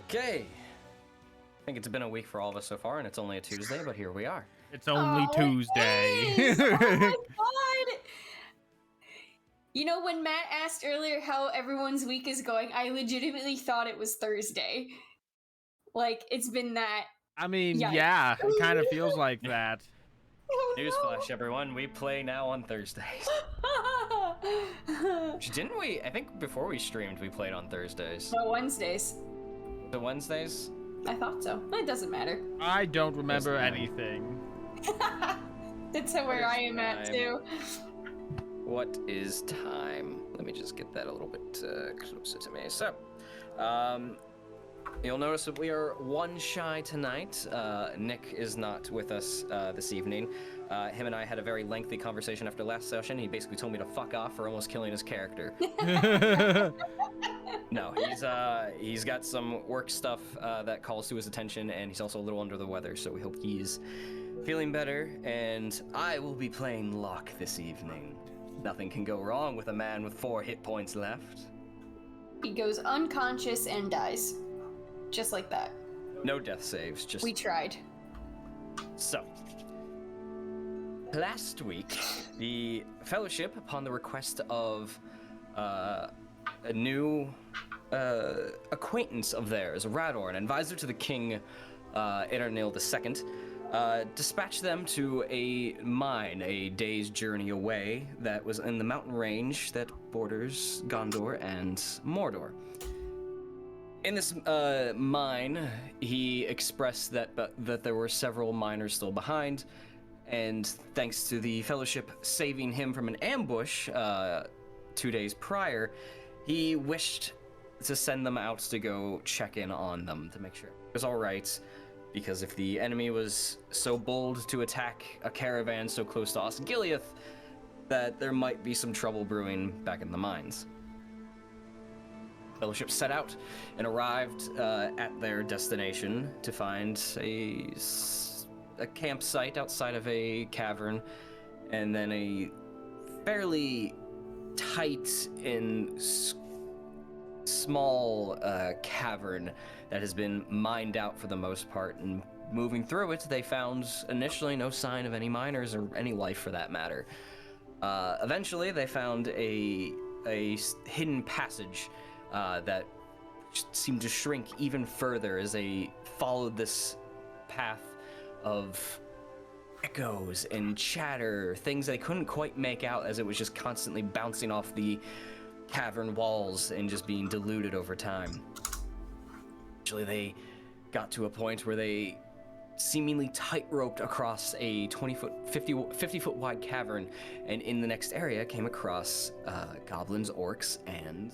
Okay. I think it's been a week for all of us so far, and it's only a Tuesday, but here we are. It's only Tuesday. Oh my god! You know, when Matt asked earlier how everyone's week is going, I legitimately thought it was Thursday. Like, it's been that. I mean, Yikes. yeah, it kind of feels like that. Oh, Newsflash, everyone, we play now on Thursdays. Didn't we? I think before we streamed, we played on Thursdays. No, Wednesdays. The Wednesdays? I thought so. It doesn't matter. I don't remember anything. That's where I am at, too. What is time? Let me just get that a little bit closer to me. So, you'll notice that we are one shy tonight. Nick is not with us this evening. Him and I had a very lengthy conversation after last session. He basically told me to fuck off for almost killing his character. No, he's got some work stuff that calls to his attention, and he's also a little under the weather, so we hope he's feeling better. And I will be playing Locke this evening. Nothing can go wrong with a man with 4 hit points left. He goes unconscious and dies. Just like that. No death saves, just... We tried. So, last week, the Fellowship, upon the request of a new acquaintance of theirs, Rador, an advisor to the King Eternil II, dispatched them to a mine a day's journey away that was in the mountain range that borders Gondor and Mordor. In this mine, he expressed that there were several miners still behind, and thanks to the Fellowship saving him from an ambush 2 days prior, he wished to send them out to go check in on them to make sure it was all right, because if the enemy was so bold to attack a caravan so close to Osgiliath, that there might be some trouble brewing back in the mines. Fellowship set out and arrived at their destination to find a campsite outside of a cavern, and then a fairly tight and small cavern that has been mined out for the most part. And moving through it, they found initially no sign of any miners or any life for that matter. Eventually, they found a hidden passage that seemed to shrink even further as they followed this path of echoes and chatter, things they couldn't quite make out as it was just constantly bouncing off the cavern walls and just being diluted over time. Eventually, they got to a point where they seemingly tight-roped across a 50-foot wide cavern, and in the next area came across goblins, orcs, and...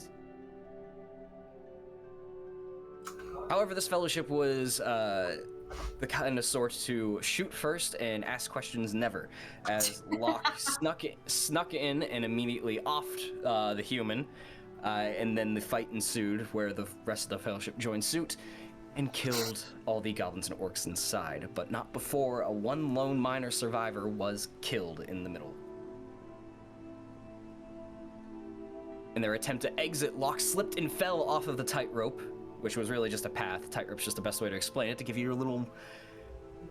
However, this Fellowship was the kind of sort to shoot first and ask questions never, as Locke snuck in and immediately offed the human, and then the fight ensued where the rest of the Fellowship joined suit and killed all the goblins and orcs inside, but not before a one lone miner survivor was killed in the middle. In their attempt to exit, Locke slipped and fell off of the tightrope, which was really just a path. Tightrope's just the best way to explain it, to give you a little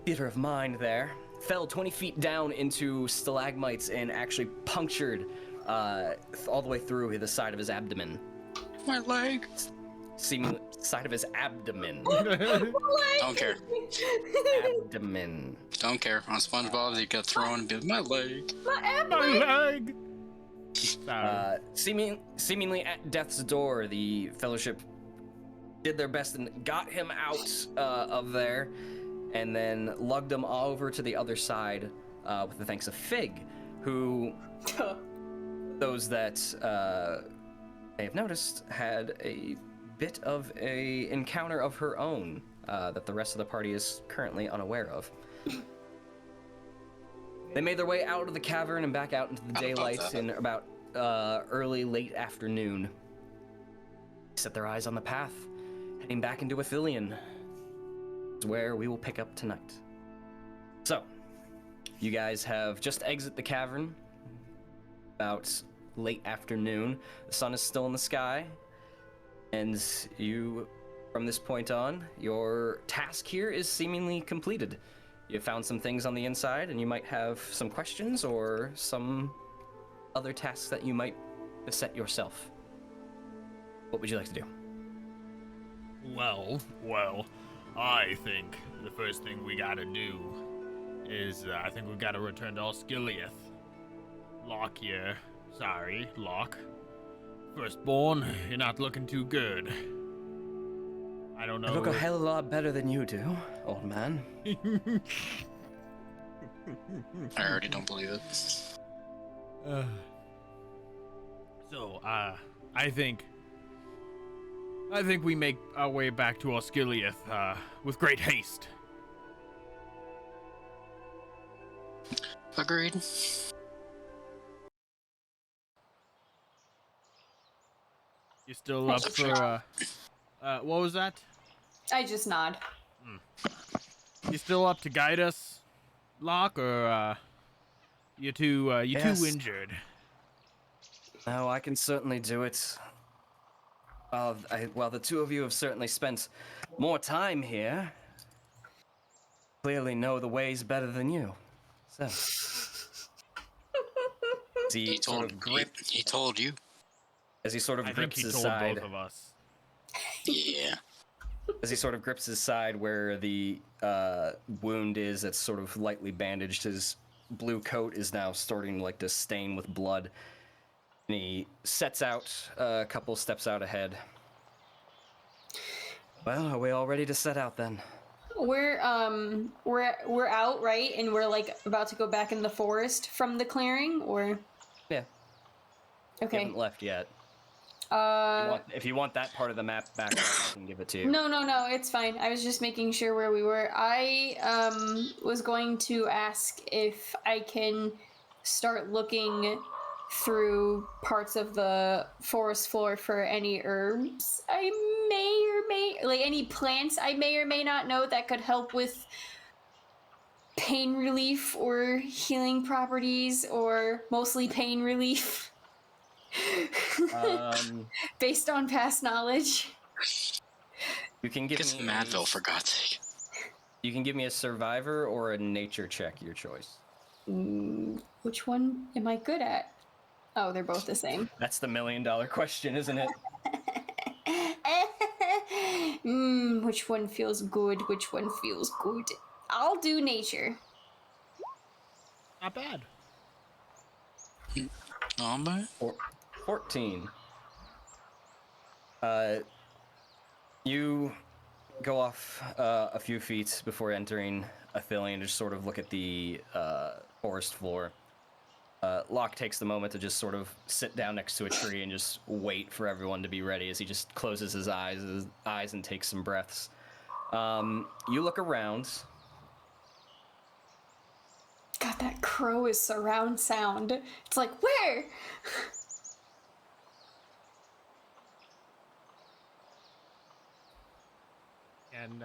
theater of mind there. Fell 20 feet down into stalagmites and actually punctured all the way through the side of his abdomen. My leg. Seeming side of his abdomen. Don't care. Abdomen. Don't care. On SpongeBob, he got thrown and be like, my leg. My leg! Seemingly at death's door, the Fellowship did their best and got him out of there, and then lugged him all over to the other side with the thanks of Fig, who, those that may have noticed, had a bit of a encounter of her own that the rest of the party is currently unaware of. They made their way out of the cavern and back out into the daylight in about late afternoon. Set their eyes on the path, heading back into Ithilien, where we will pick up tonight. So, you guys have just exited the cavern, about late afternoon. The sun is still in the sky, and you from this point on, your task here is seemingly completed. You found some things on the inside, and you might have some questions or some other tasks that you might beset yourself. What would you like to do? Well, I think the first thing we gotta do is, I think we gotta return to Osgiliath. Locke here. Sorry, Locke. Firstborn, you're not looking too good. I don't know. I look a hell of a lot better than you do, old man. I already don't believe it. So, I think we make our way back to Osgiliath, with great haste. Agreed. You still up for, what was that? I just nod. You still up to guide us, Locke, or, you too injured? No, I can certainly do it. Well, the two of you have certainly spent more time here. Clearly know the ways better than you. So. He told you. As he sort of I think grips he his told side. both of us. Yeah. As he sort of grips his side where the wound is, that's sort of lightly bandaged. His blue coat is now starting like to stain with blood. And he sets out a couple steps out ahead. Well, are we all ready to set out then? We're out, right? And we're like about to go back in the forest from the clearing, or Yeah. You okay. haven't left yet. If you want that part of the map back, I can give it to you. No, it's fine. I was just making sure where we were. I was going to ask if I can start looking through parts of the forest floor for any herbs I any plants I may or may not know that could help with pain relief or healing properties, or mostly pain relief. Based on past knowledge. You can give It's me Madville, for God's sake. You can give me a survivor or a nature check, your choice. Which one am I good at? Oh, they're both the same. That's the $1 million question, isn't it? Which one feels good? Which one feels good? I'll do nature. Not bad. Oh, man. 14. You go off a few feet before entering Athelion to just sort of look at the forest floor. Locke takes the moment to just sort of sit down next to a tree and just wait for everyone to be ready as he just closes his eyes and takes some breaths. You look around. God, that crow is surround sound. It's like, where? And,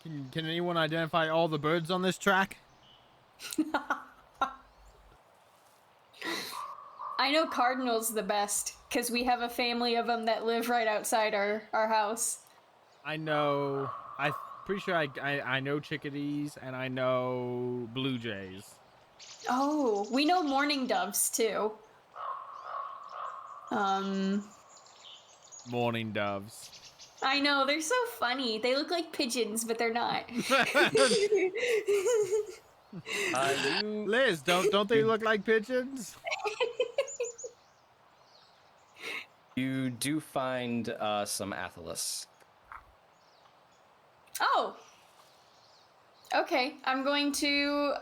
can anyone identify all the birds on this track? I know cardinals the best, because we have a family of them that live right outside our house. I'm pretty sure I know chickadees, and I know blue jays. Oh, we know mourning doves, too. Morning doves. I know, they're so funny. They look like pigeons, but they're not. Liz, don't they look like pigeons? You do find some Athelas. Oh. Okay, I'm going to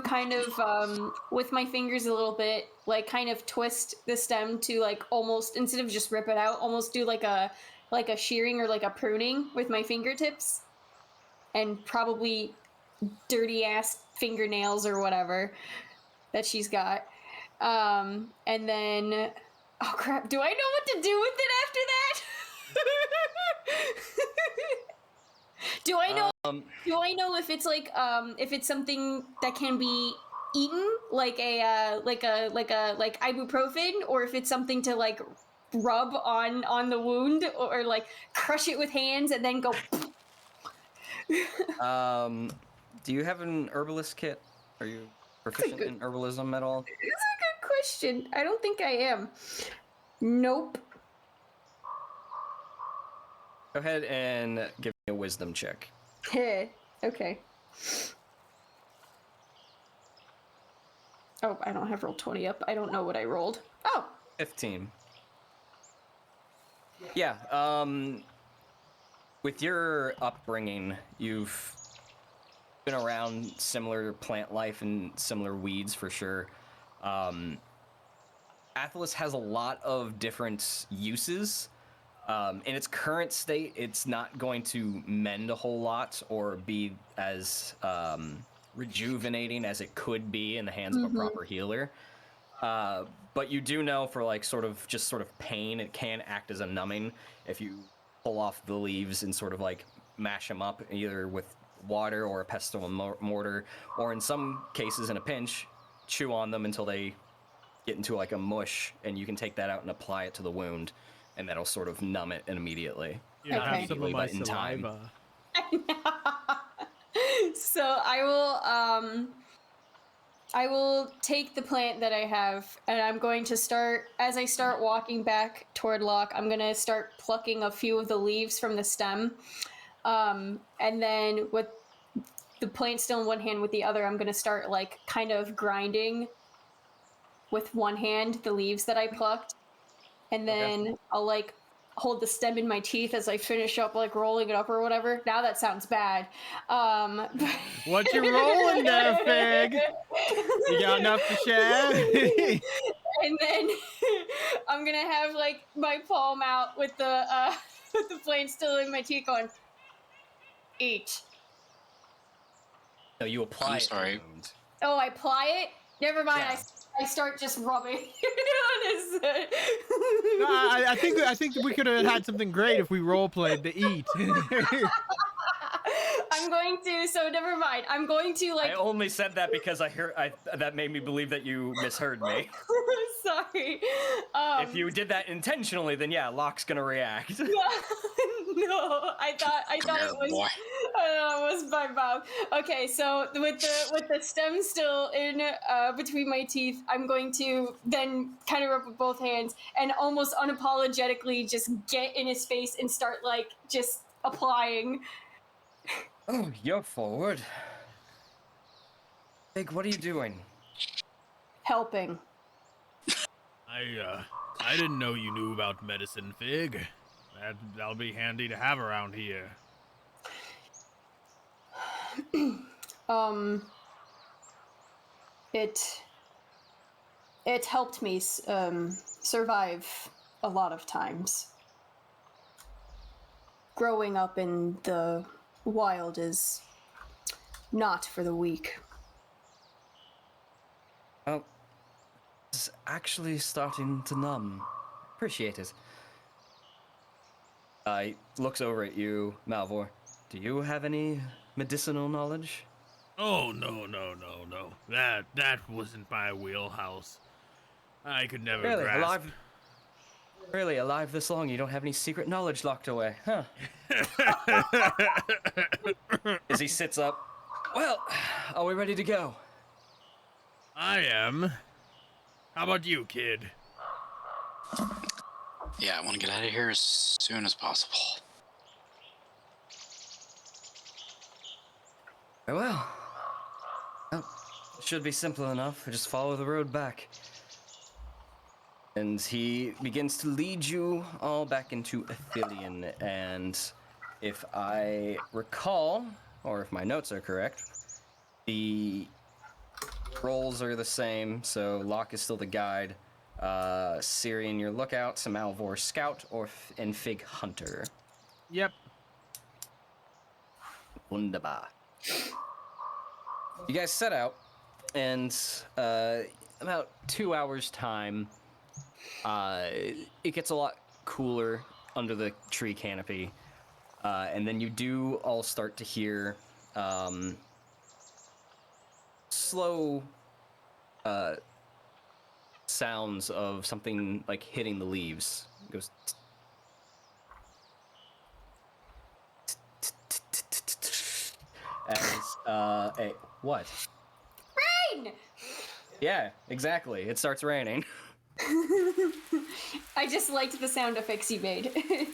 kind of, with my fingers a little bit, like kind of twist the stem to like almost, instead of just rip it out, almost do like a shearing or like a pruning with my fingertips. And probably dirty ass fingernails or whatever that she's got. And then, oh crap, do I know what to do with it after that? Do I know if it's like, if it's something that can be eaten, like ibuprofen, or if it's something to like rub on the wound, or like crush it with hands and then go. Do you have an herbalist kit? Are you proficient in herbalism at all? It's a good question. I don't think I am. Nope. Go ahead and give me a wisdom check. Okay. Oh, I don't have roll 20 up. I don't know what I rolled. Oh! 15. Yeah, with your upbringing, you've been around similar plant life and similar weeds for sure. Athelas has a lot of different uses. In its current state, it's not going to mend a whole lot or be as rejuvenating as it could be in the hands of a proper healer. But you do know for like sort of pain, it can act as a numbing if you pull off the leaves and sort of like mash them up either with water or a pestle and mortar, or in some cases in a pinch, chew on them until they get into like a mush, and you can take that out and apply it to the wound, and that'll sort of numb it immediately. Yeah, Okay. have some of my saliva. So I will take the plant that I have, and I'm going to start, as I start walking back toward Locke, I'm going to start plucking a few of the leaves from the stem. And then with the plant still in one hand, with the other, I'm going to start like kind of grinding with one hand the leaves that I plucked. And then I'll like hold the stem in my teeth as I finish up like rolling it up or whatever. Now that sounds bad. What you rolling there, Fig? You got enough to share? And then I'm gonna have like my palm out with the flame still in my teeth going, eat. No, you apply I'm it to the sorry. wound. Oh, I apply it? Never mind, Yeah. I start just rubbing on his No, I think we could have had something great if we role played the eat. I'm going to, so never mind. I'm going to like. I only said that because that made me believe that you misheard me. Sorry. If you did that intentionally, then yeah, Locke's gonna react. No, I thought it was. Boy. I don't know, it was my mouth. Okay, so with the stem still in between my teeth, I'm going to then kind of rub with both hands and almost unapologetically just get in his face and start like just applying. Oh, you're forward. Big, what are you doing? Helping. I didn't know you knew about medicine, Fig. That'll be handy to have around here. It helped me survive a lot of times. Growing up in the wild is not for the weak. Oh, it's actually starting to numb. Appreciate it. He looks over at you, Malvhor. Do you have any medicinal knowledge? Oh, no. That wasn't my wheelhouse. I could never grasp. Really, alive this long, you don't have any secret knowledge locked away, huh? As he sits up. Well, are we ready to go? I am. How about you, kid? Yeah, I want to get out of here as soon as possible. Very well. Well, it should be simple enough. Just follow the road back. And he begins to lead you all back into Athelion. And if I recall, or if my notes are correct, the roles are the same. So Locke is still the guide. Cirion, your lookout. Malvhor, scout, and Fig, hunter. Yep. Wunderbar. You guys set out, and about 2 hours' time, it gets a lot cooler under the tree canopy, and then you do all start to hear slow sounds of something like hitting the leaves. It goes. As what? Rain! Yeah, exactly. It starts raining. I just liked the sound effects you made. It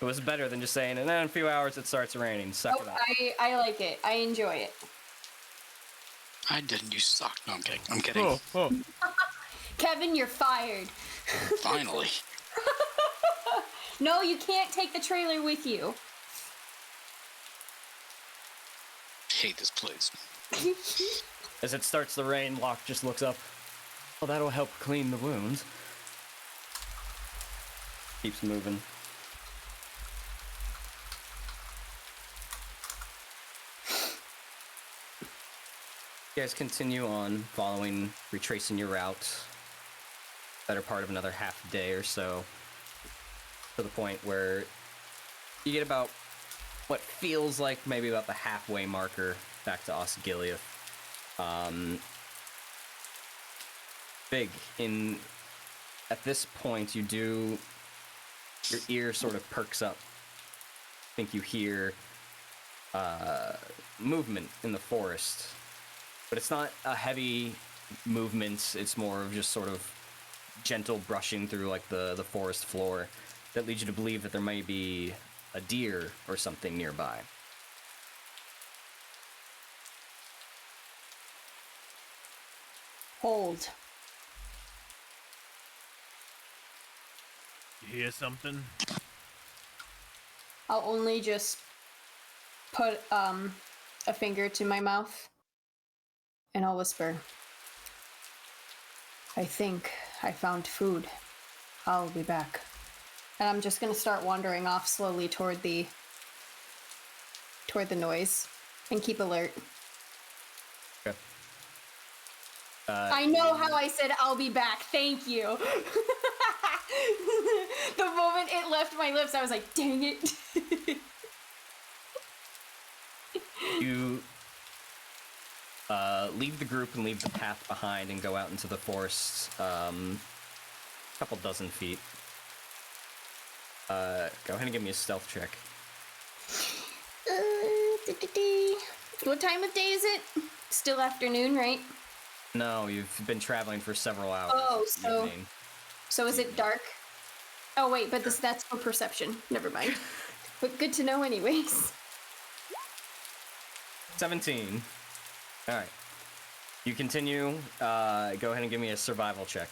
was better than just saying, and then in a few hours it starts raining. Suck it up. I like it. I enjoy it. I didn't. You suck. No, I'm kidding. I'm kidding. Oh. Kevin, you're fired. Finally. No, you can't take the trailer with you. Hate this place. As it starts to rain, Locke just looks up. Well, that'll help clean the wounds. Keeps moving. You guys continue on following, retracing your route. Better part of another half day or so. To the point where you get about what feels like maybe about the halfway marker back to Osgiliath. Big at this point your ear sort of perks up. I think you hear movement in the forest, but it's not a heavy movement. It's more of just sort of gentle brushing through like the forest floor that leads you to believe that there may be a deer or something nearby. Hold. You hear something? I'll only just put a finger to my mouth and I'll whisper, I think I found food. I'll be back. And I'm just gonna start wandering off slowly toward the noise and keep alert. Okay. I know how I said I'll be back. Thank you. The moment it left my lips, I was like, dang it. You leave the group and leave the path behind and go out into the forest, a couple dozen feet. Go ahead and give me a stealth check. What time of day is it? Still afternoon, right? No, you've been traveling for several hours. Oh, It's evening. so is it dark? Oh wait, but that's for perception. Never mind. But good to know anyways. 17. All right. You continue. Go ahead and give me a survival check.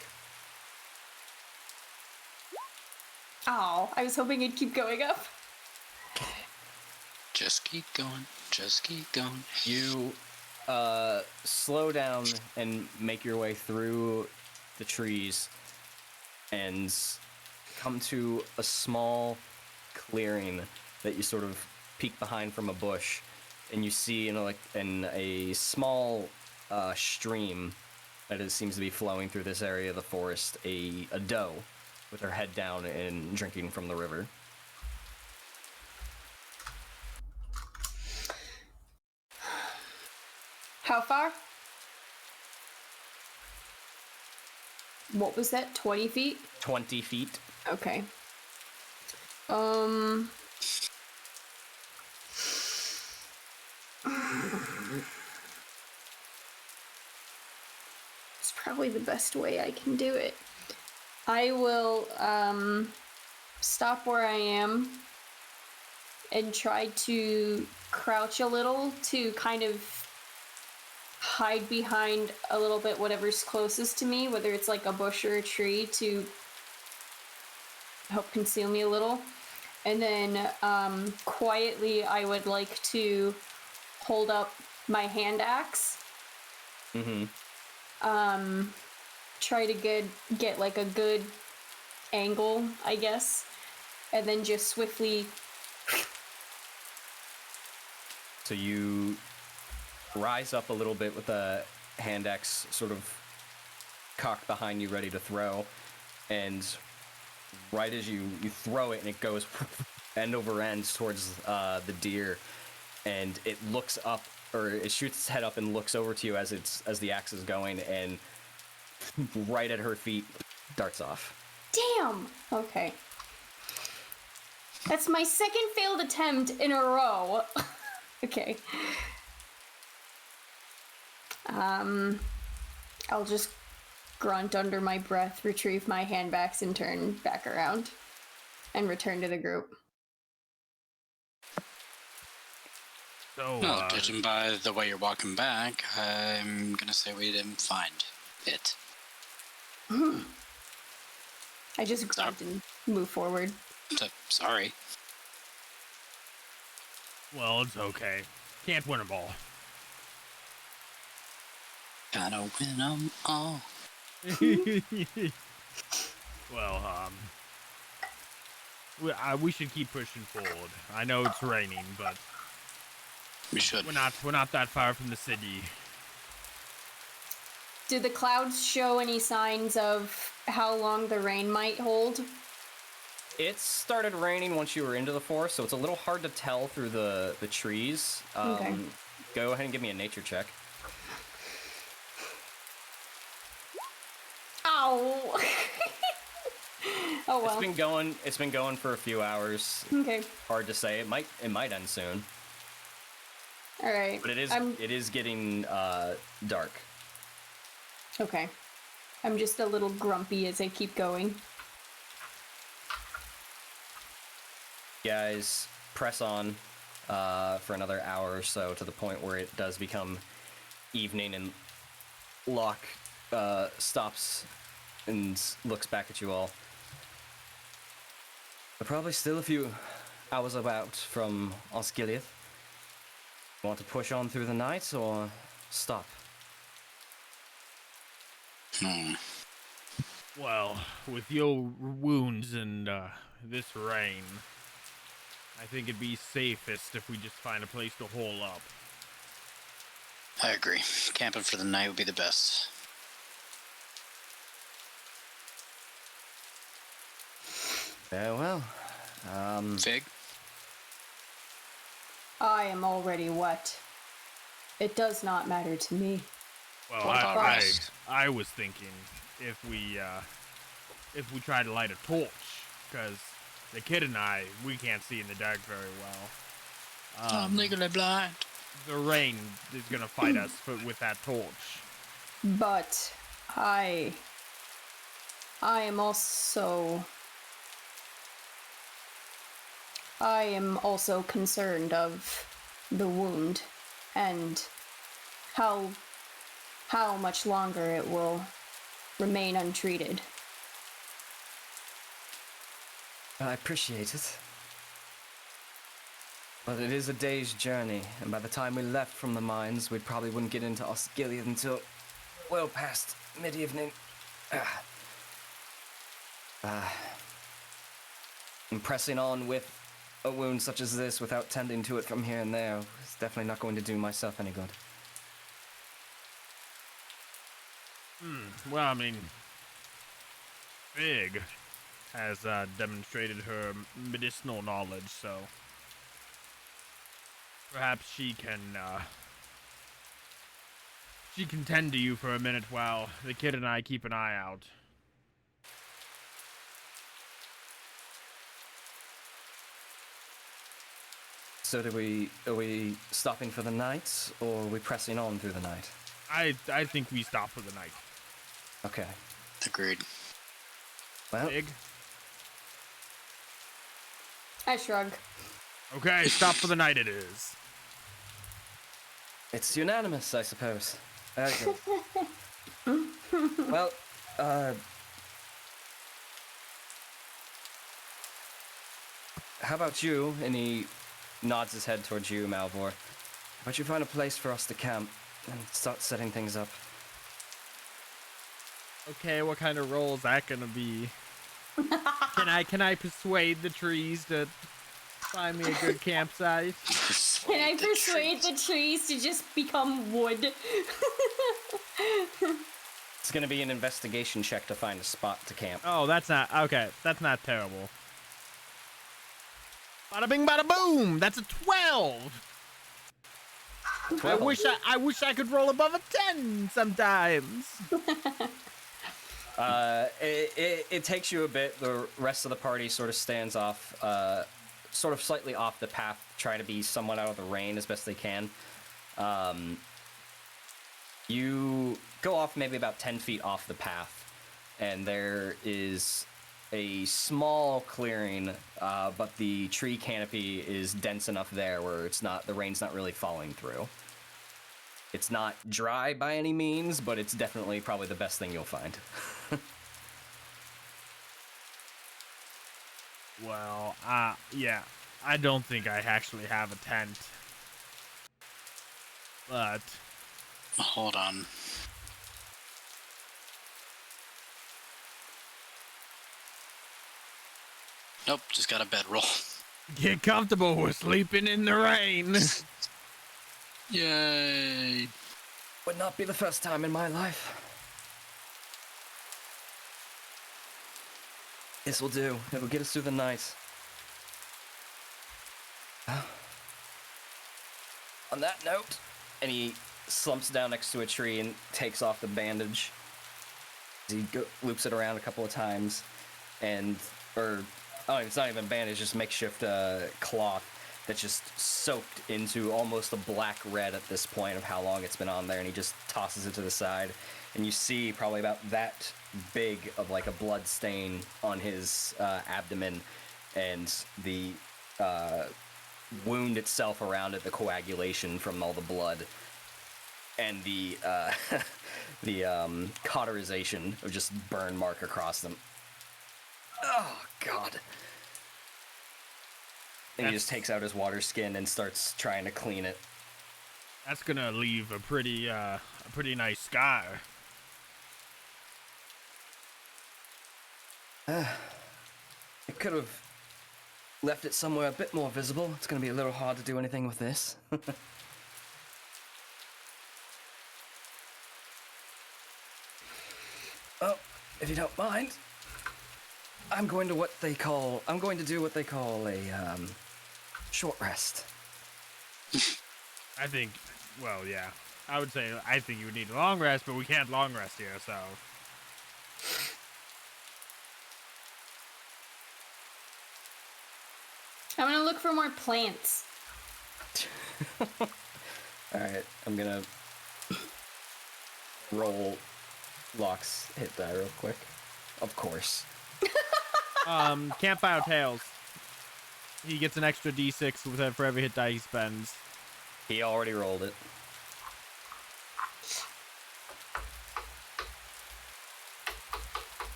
Oh, I was hoping it'd keep going up. Just keep going. Just keep going. You slow down and make your way through the trees and come to a small clearing that you sort of peek behind from a bush, and you see in a small stream that seems to be flowing through this area of the forest a doe with her head down and drinking from the river. How far? What was that? 20 feet? 20 feet. Okay. It's probably the best way I can do it. I will stop where I am and try to crouch a little to kind of hide behind a little bit whatever's closest to me, whether it's like a bush or a tree, to help conceal me a little. And then quietly I would like to hold up my hand axe. Try to get like a good angle, I guess, and then just swiftly. So you rise up a little bit with the hand axe sort of cocked behind you, ready to throw, and right as you throw it and it goes end over end towards the deer, and it looks up or it shoots its head up and looks over to you as the axe is going, and right at her feet, darts off. Damn! Okay. That's my second failed attempt in a row. Okay. I'll just grunt under my breath, retrieve my handbags, and turn back around. And return to the group. So, Well, judging by the way you're walking back, I'm gonna say we didn't find it. I just grunt and move forward. So, sorry. well, it's okay. Can't win them all. Gotta win 'em all. Well, we should keep pushing forward. I know it's raining, but We should. we're not that far from the city. Do the clouds show any signs of how long the rain might hold? It started raining once you were into the forest, so it's a little hard to tell through the trees. Okay. Go ahead and give me a nature check. Ow! Oh well. It's been going for a few hours. Okay. Hard to say. It might end soon. All right. But it is getting dark. Okay. I'm just a little grumpy as I keep going. Guys, press on for another hour or so to the point where it does become evening, and Locke stops and looks back at you all. We're probably still a few hours about from Osgiliath. Want to push on through the night or stop? Well, with your wounds and this rain, I think it'd be safest if we just find a place to hole up. I agree. Camping for the night would be the best. Well, Fig? I am already wet. It does not matter to me. Well, What about us? I was thinking if we try to light a torch, because the kid and I, we can't see in the dark very well. I'm legally blind. The rain is gonna fight us with that torch. But I am also concerned of the wound and how much longer it will remain untreated. I appreciate it. But it is a day's journey, and by the time we left from the mines, we probably wouldn't get into Osgiliath until well past mid-evening. And pressing on with a wound such as this without tending to it from here and there is definitely not going to do myself any good. Well, I mean, Fig has demonstrated her medicinal knowledge, so perhaps she can tend to you for a minute while the kid and I keep an eye out. So are we stopping for the night, or are we pressing on through the night? I think we stop for the night. Okay. Agreed. Well, Fig? I shrug. Okay, stop for the night it is. it's unanimous, I suppose. Very good. Well, how about you? And he nods his head towards you, Malvhor. How about you find a place for us to camp and start setting things up? Okay, what kind of role is that gonna be? Can I persuade the trees to find me a good campsite? Can I persuade the trees to just become wood? It's gonna be an investigation check to find a spot to camp. Oh, that's not okay. That's not terrible. Bada bing, bada boom. That's a 12. 12. I wish I could roll above a 10 sometimes. It takes you a bit. The rest of the party sort of stands off, sort of slightly off the path, trying to be somewhat out of the rain as best they can. You go off maybe about 10 feet off the path, and there is a small clearing, but the tree canopy is dense enough there where the rain's not really falling through. It's not dry by any means, but it's definitely probably the best thing you'll find. Well, yeah, I don't think I actually have a tent. But... Hold on. Nope, just got a bedroll. Get comfortable, we're sleeping in the rain. Yay. Would not be the first time in my life. This will do. It'll get us through the night. On that note, and he slumps down next to a tree and takes off the bandage. He loops it around a couple of times, it's not even bandage, just makeshift cloth that's just soaked into almost a black red at this point of how long it's been on there, and he just tosses it to the side, and you see probably about that big of like a blood stain on his abdomen, and the wound itself around it, the coagulation from all the blood, and the the cauterization of just burn mark across them. Oh God. And he just takes out his water skin and starts trying to clean it. That's gonna leave a pretty nice scar. It could have left it somewhere a bit more visible. It's gonna be a little hard to do anything with this. Well, if you don't mind, I'm going to do what they call a short rest. I think, well, yeah. I would say I think you would need a long rest, but we can't long rest here, so. I'm gonna look for more plants. Alright, I'm gonna roll Locke's hit die real quick. Of course. Campfire Tales. He gets an extra d6 for every hit die he spends. He already rolled it.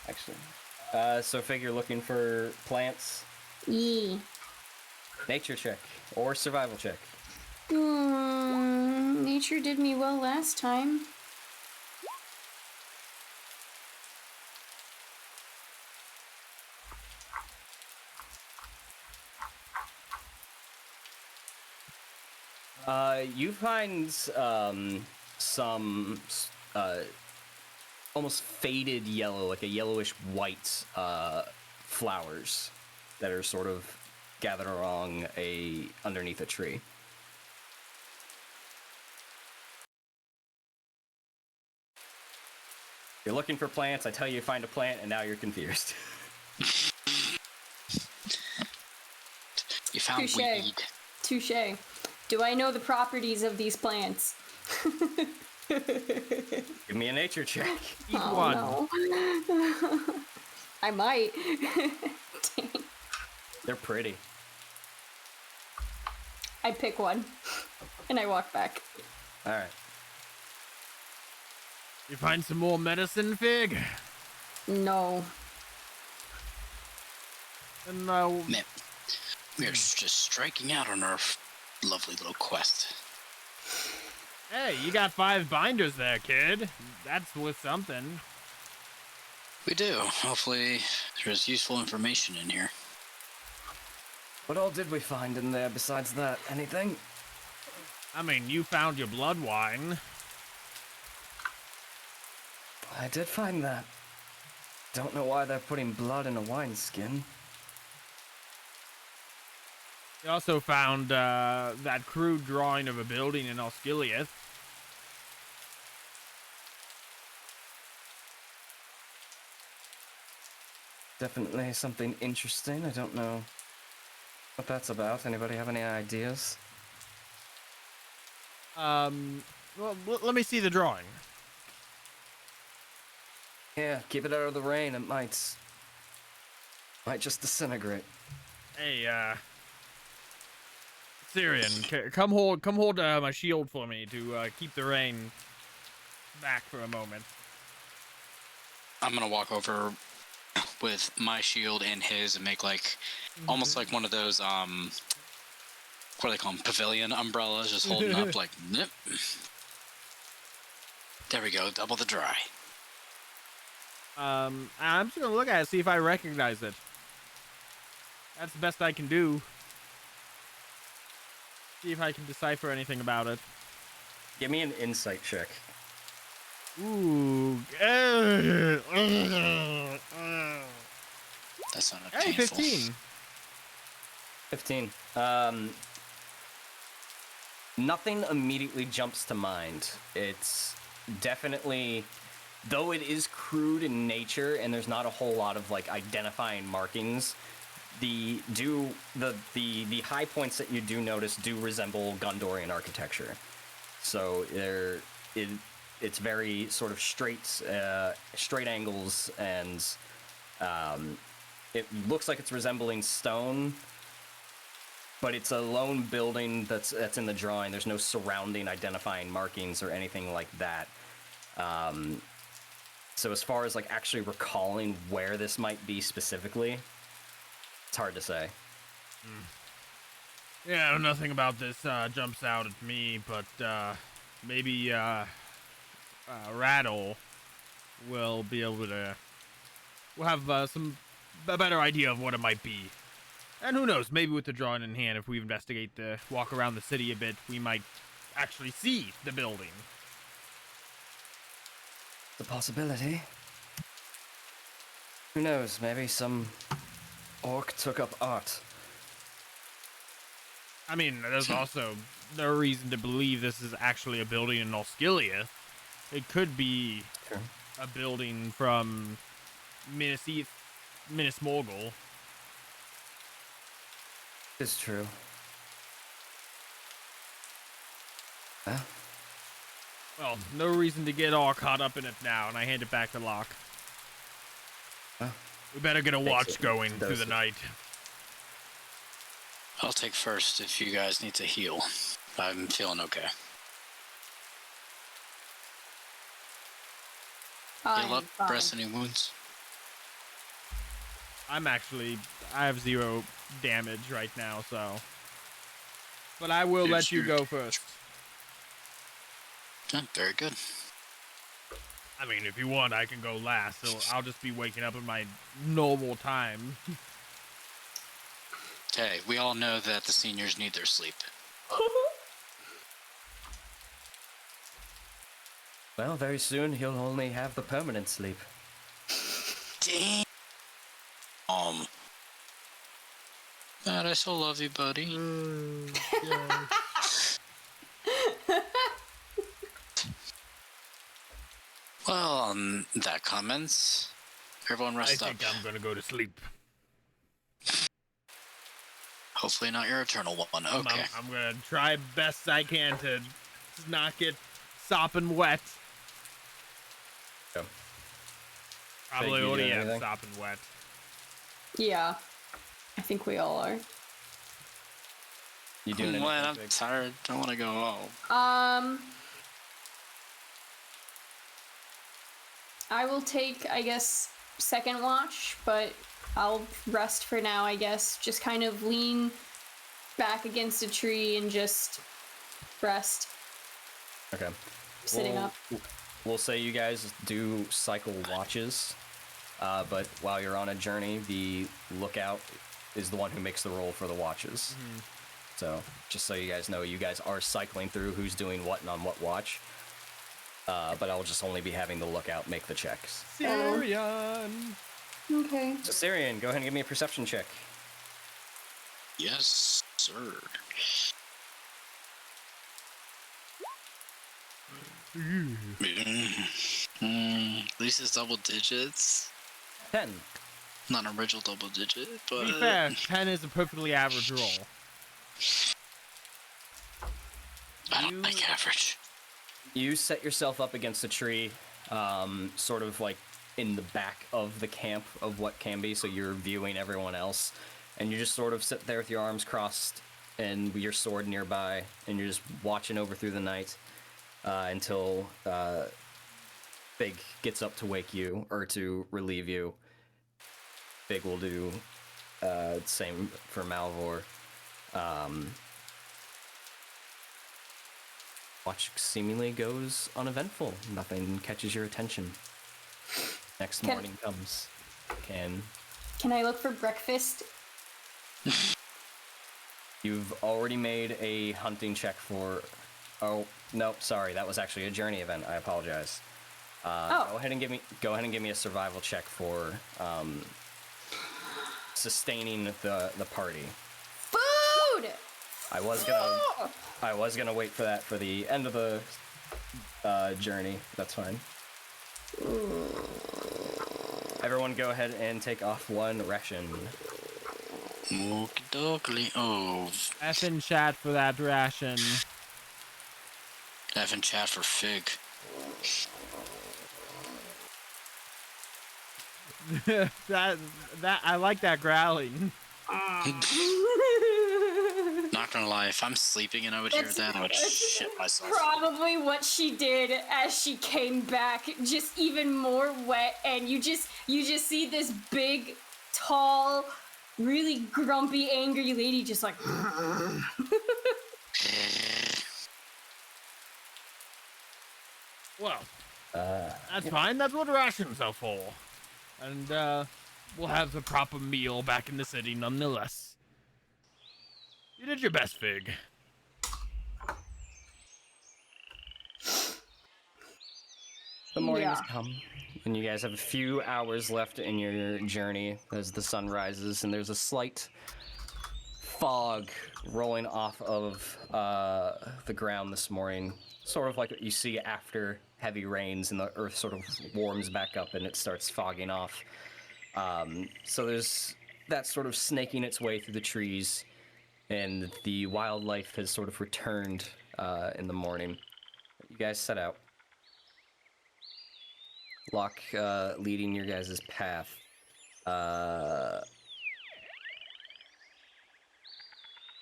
Actually, so figure looking for plants. Yeah. Nature check or survival check. Nature did me well last time. You find some almost faded yellow, like a yellowish white flowers that are sort of gathered along underneath a tree. You're looking for plants, I tell you find a plant, and now you're confused. You found weed. Touché. Do I know the properties of these plants? Give me a nature check. Each one. No. I might. Dang. They're pretty. I pick one, and I walk back. Alright. You find some more medicine, Fig? No. No. Man, we are just striking out on our lovely little quest. Hey, you got 5 binders there, kid. That's worth something. We do. Hopefully, there's useful information in here. What all did we find in there besides that? Anything? I mean, you found your blood wine. I did find that. don't know why they're putting blood in a wineskin. We also found that crude drawing of a building in Osgiliath. Definitely something interesting. I don't know what that's about. Anybody have any ideas? Well, let me see the drawing. Yeah, keep it out of the rain. It might just disintegrate. Hey, Cirion, come hold my shield for me to keep the rain back for a moment. I'm gonna walk over with my shield and his and make like almost like one of those what do they call them, pavilion umbrellas, just holding up like nip. There we go, double the dry. I'm just gonna look at it, see if I recognize it. That's the best I can do. See if I can decipher anything about it. Give me an insight check. Ooh. That's not a Hey, painful. 15. 15. Nothing immediately jumps to mind. It's definitely, though it is crude in nature and there's not a whole lot of like identifying markings, the high points that you do notice do resemble Gondorian architecture. So it's very sort of straight angles, and it looks like it's resembling stone, but it's a lone building that's in the drawing. There's no surrounding identifying markings or anything like that. So as far as like actually recalling where this might be specifically, it's hard to say. Yeah, nothing about this jumps out at me, but maybe Rador will be able to. We'll have a better idea of what it might be. And who knows, maybe with the drawing in hand, if we investigate walk around the city a bit, we might actually see the building. The possibility. Who knows, maybe some orc took up art. I mean, there's also no reason to believe this is actually a building in Osgiliath. It could be a building from Minas Morgul. It's true. Huh? Well, no reason to get all caught up in it now, and I hand it back to Locke. Huh? We better get a watch going through the it. night. I'll take first if you guys need to heal. I'm feeling okay. Heal up, press any wounds. I have 0 damage right now, so. But I will let you go first. Yeah, very good. I mean, if you want, I can go last, so I'll just be waking up at my normal time. Okay, we all know that the seniors need their sleep. Well, very soon he'll only have the permanent sleep. Damn. Matt, I still love you, buddy. Yeah. Well, on that comments, everyone I rest up. think I'm gonna go to sleep. Hopefully not your eternal one. Okay. I'm gonna try best I can to not get sopping wet. Yeah. Probably you already doing am anything? sopping wet. Yeah, I think we all are. You doing What? I'm anything? tired. Don't want to go home. I will take, I guess, second watch, but I'll rest for now, I guess. Just kind of lean back against a tree and just rest. Okay. Sitting up. We'll say you guys do cycle watches, but while you're on a journey, the lookout is the one who makes the roll for the watches. Mm-hmm. So just so you guys know, you guys are cycling through who's doing what and on what watch. But I'll just only be having the lookout make the checks. Cirion! Okay. So Cirion, go ahead and give me a perception check. Yes, sir. At least it's double digits. 10. Not an original double digit, but... To be fair, 10 is a perfectly average roll. I don't like average. You set yourself up against a tree, sort of like in the back of the camp of what can be, so you're viewing everyone else, and you just sort of sit there with your arms crossed and your sword nearby, and you're just watching over through the night until Big gets up to wake you, or to relieve you. Big will do same for Malvhor. Watch seemingly goes uneventful. Nothing catches your attention. Next morning comes. Can I look for breakfast? You've already made a hunting check for... Oh, no, sorry. That was actually a journey event. I apologize. Go ahead and give me a survival check for sustaining the party. Food! I was gonna wait for that for the end of the journey. That's fine. Everyone go ahead and take off 1 ration. Okie dokie. Oh. F in chat for that ration. F in chat for Fig. that I like that growling. Not gonna lie, if I'm sleeping and I would hear that, I would shit myself. Probably what she did as she came back, just even more wet, and you just see this big, tall, really grumpy, angry lady just like. Well, that's fine. That's what rations are for. And we'll have the proper meal back in the city nonetheless. You did your best, Fig. The morning has come, and you guys have a few hours left in your journey as the sun rises, and there's a slight fog rolling off of the ground this morning, sort of like what you see after heavy rains and the earth sort of warms back up and it starts fogging off. So there's that sort of snaking its way through the trees, and the wildlife has sort of returned in the morning. You guys set out. Locke leading your guys' path.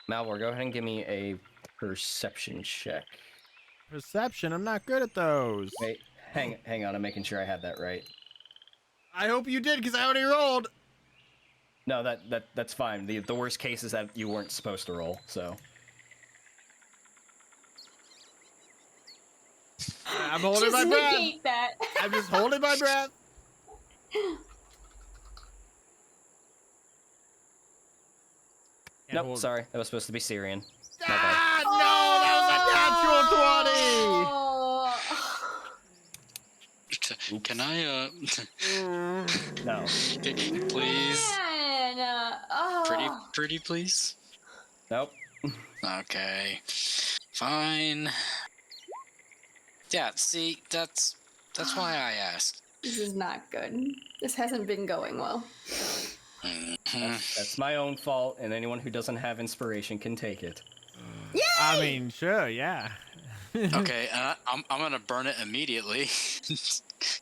Malvhor, go ahead and give me a perception check. Perception? I'm not good at those. Wait, hang on, I'm making sure I had that right. I hope you did, because I already rolled. No, that's fine. The worst case is that you weren't supposed to roll, so. I'm holding my breath. Just negate that. I'm just holding my breath. Nope, sorry. That was supposed to be Cirion. Ah, no, that was a natural 20. Can I, No. please? Man, Pretty, please? Nope. Okay. Fine. Yeah, see, that's why I asked. this is not good. This hasn't been going well. That's my own fault, and anyone who doesn't have inspiration can take it. Yay! I mean, sure, yeah. Okay, I'm gonna burn it immediately.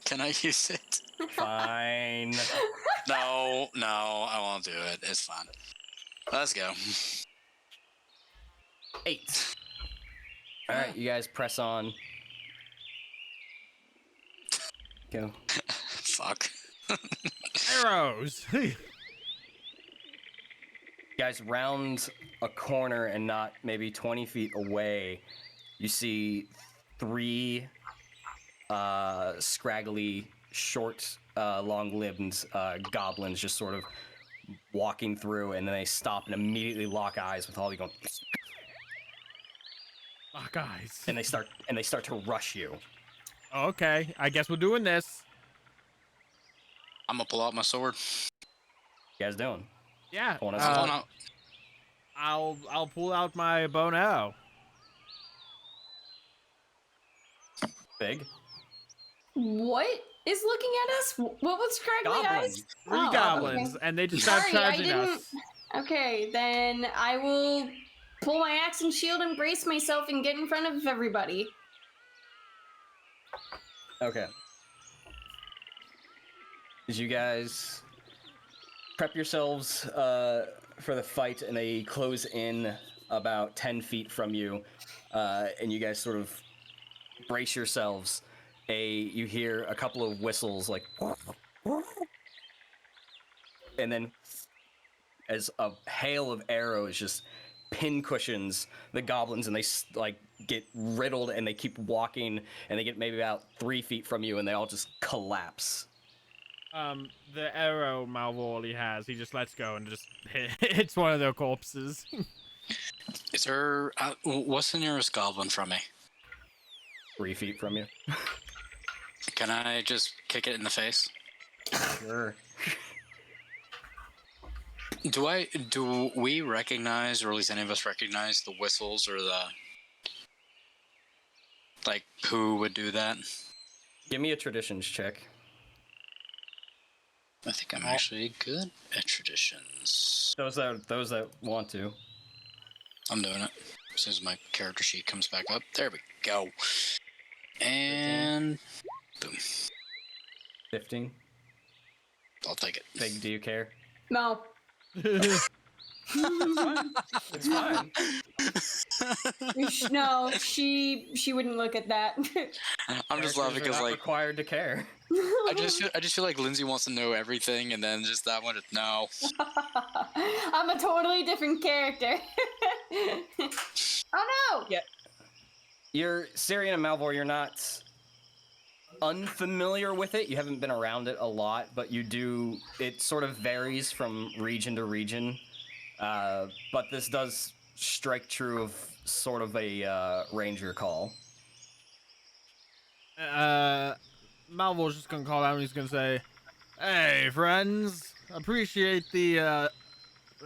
Can I use it? Fine. No, I won't do it. It's fine. Let's go. 8. Alright, you guys press on. Go. Fuck. Arrows. You guys round a corner, and not maybe 20 feet away, you see 3 scraggly, short, long-limbed goblins just sort of walking through, and then they stop and immediately lock eyes with all you going. Lock eyes. And they start to rush you. Okay, I guess we're doing this. I'm gonna pull out my sword. You guys doing? Yeah. Pulling out I'm some- pulling out. I'll pull out my bow and arrow. Big. What is looking at us? What was scraggly Goblin. eyes? Three Oh, goblins, okay. and they just start Sorry, I charging didn't. us. Okay, then I will pull my axe and shield and brace myself and get in front of everybody. Okay. As you guys prep yourselves for the fight, and they close in about 10 feet from you, and you guys sort of brace yourselves. You hear a couple of whistles, like, and then as a hail of arrows just pin cushions the goblins, and they like get riddled, and they keep walking, and they get maybe about 3 feet from you, and they all just collapse. The arrow Malvhor has, he just lets go and just hits one of their corpses. Is there? What's the nearest goblin from me? 3 feet from you. Can I just kick it in the face? Sure. Do we recognize, or at least any of us recognize, the whistles or the like? Who would do that? Give me a traditions check. I think I'm actually good at traditions. Those that want to. I'm doing it. As soon as my character sheet comes back up. There we go. And boom. 15. I'll take it. Fig, do you care? No. It's fine. No, she wouldn't look at that. I'm just laughing because like required to care. I just feel like Lindsay wants to know everything, and then just that one. No. I'm a totally different character. Oh no! Yeah. You're Cirion and Malvhor, you're not unfamiliar with it. You haven't been around it a lot, but you do. It sort of varies from region to region. But this does strike true of sort of a ranger call. Malvor's just gonna call out and he's gonna say, "Hey, friends, appreciate the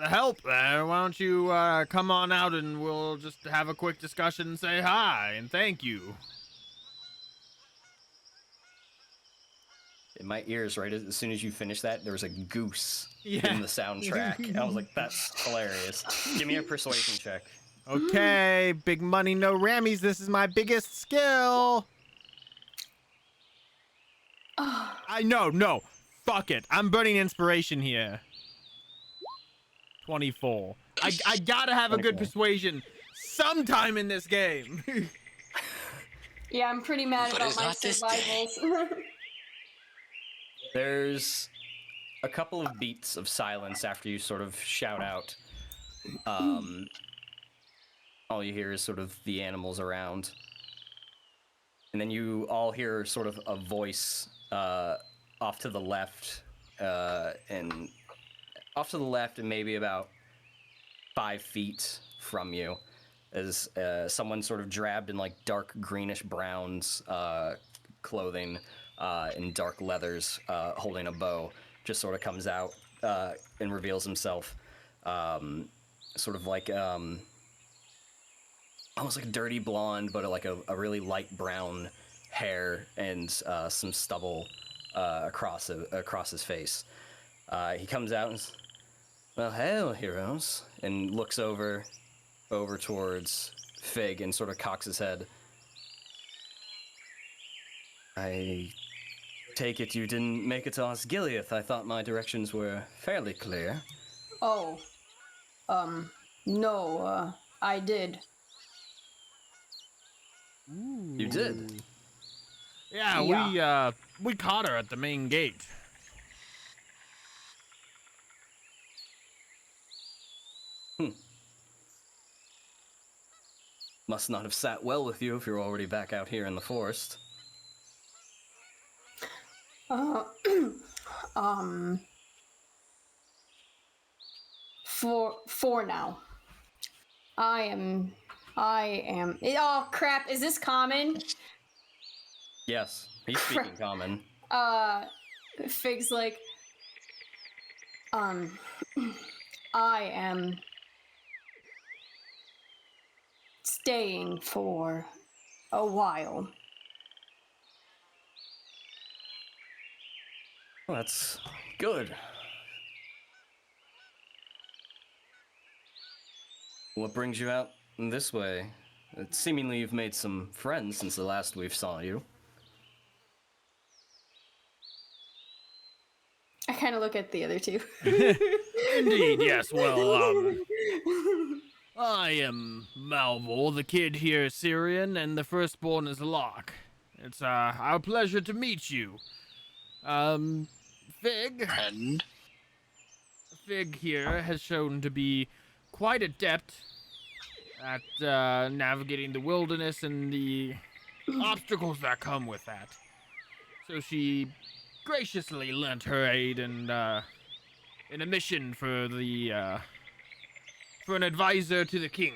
help there. Why don't you come on out and we'll just have a quick discussion and say hi and thank you." In my ears, right as soon as you finish that, there was a goose Yeah. in the soundtrack. And I was like, that's hilarious. Give me a persuasion check. Okay, big money, no rammies. This is my biggest skill. No. Fuck it. I'm burning inspiration here. 24. I gotta have a good 24. persuasion sometime in this game. Yeah, I'm pretty mad But about it's my not this survivals. There's a couple of beats of silence after you sort of shout out. All you hear is sort of the animals around. And then you all hear sort of a voice off to the left, and maybe about 5 feet from you, as someone sort of draped in like dark greenish browns clothing and dark leathers, holding a bow, just sort of comes out and reveals himself, sort of like almost like a dirty blonde, but like a really light brown hair and some stubble across his face. He comes out and says, "Well, hail, heroes," and looks over towards Fig and sort of cocks his head. "I take it you didn't make it to Osgiliath. I thought my directions were fairly clear." Oh. No, I did. You did? Yeah, we caught her at the main gate. Must not have sat well with you if you're already back out here in the forest. For now. I am. Oh crap! Is this common? Yes, he's speaking common. Fig's like, I am staying for a while. Well, that's good. What brings you out this way? Seemingly you've made some friends since the last we saw you. I kind of look at the other two. Indeed, yes. Well, I am Malvhor, the kid here is Cirion, and the firstborn is Locke. It's our pleasure to meet you. Fig. Friend. Fig here has shown to be quite adept at navigating the wilderness and the obstacles that come with that. So she graciously lent her aid and in a mission for the for an advisor to the king.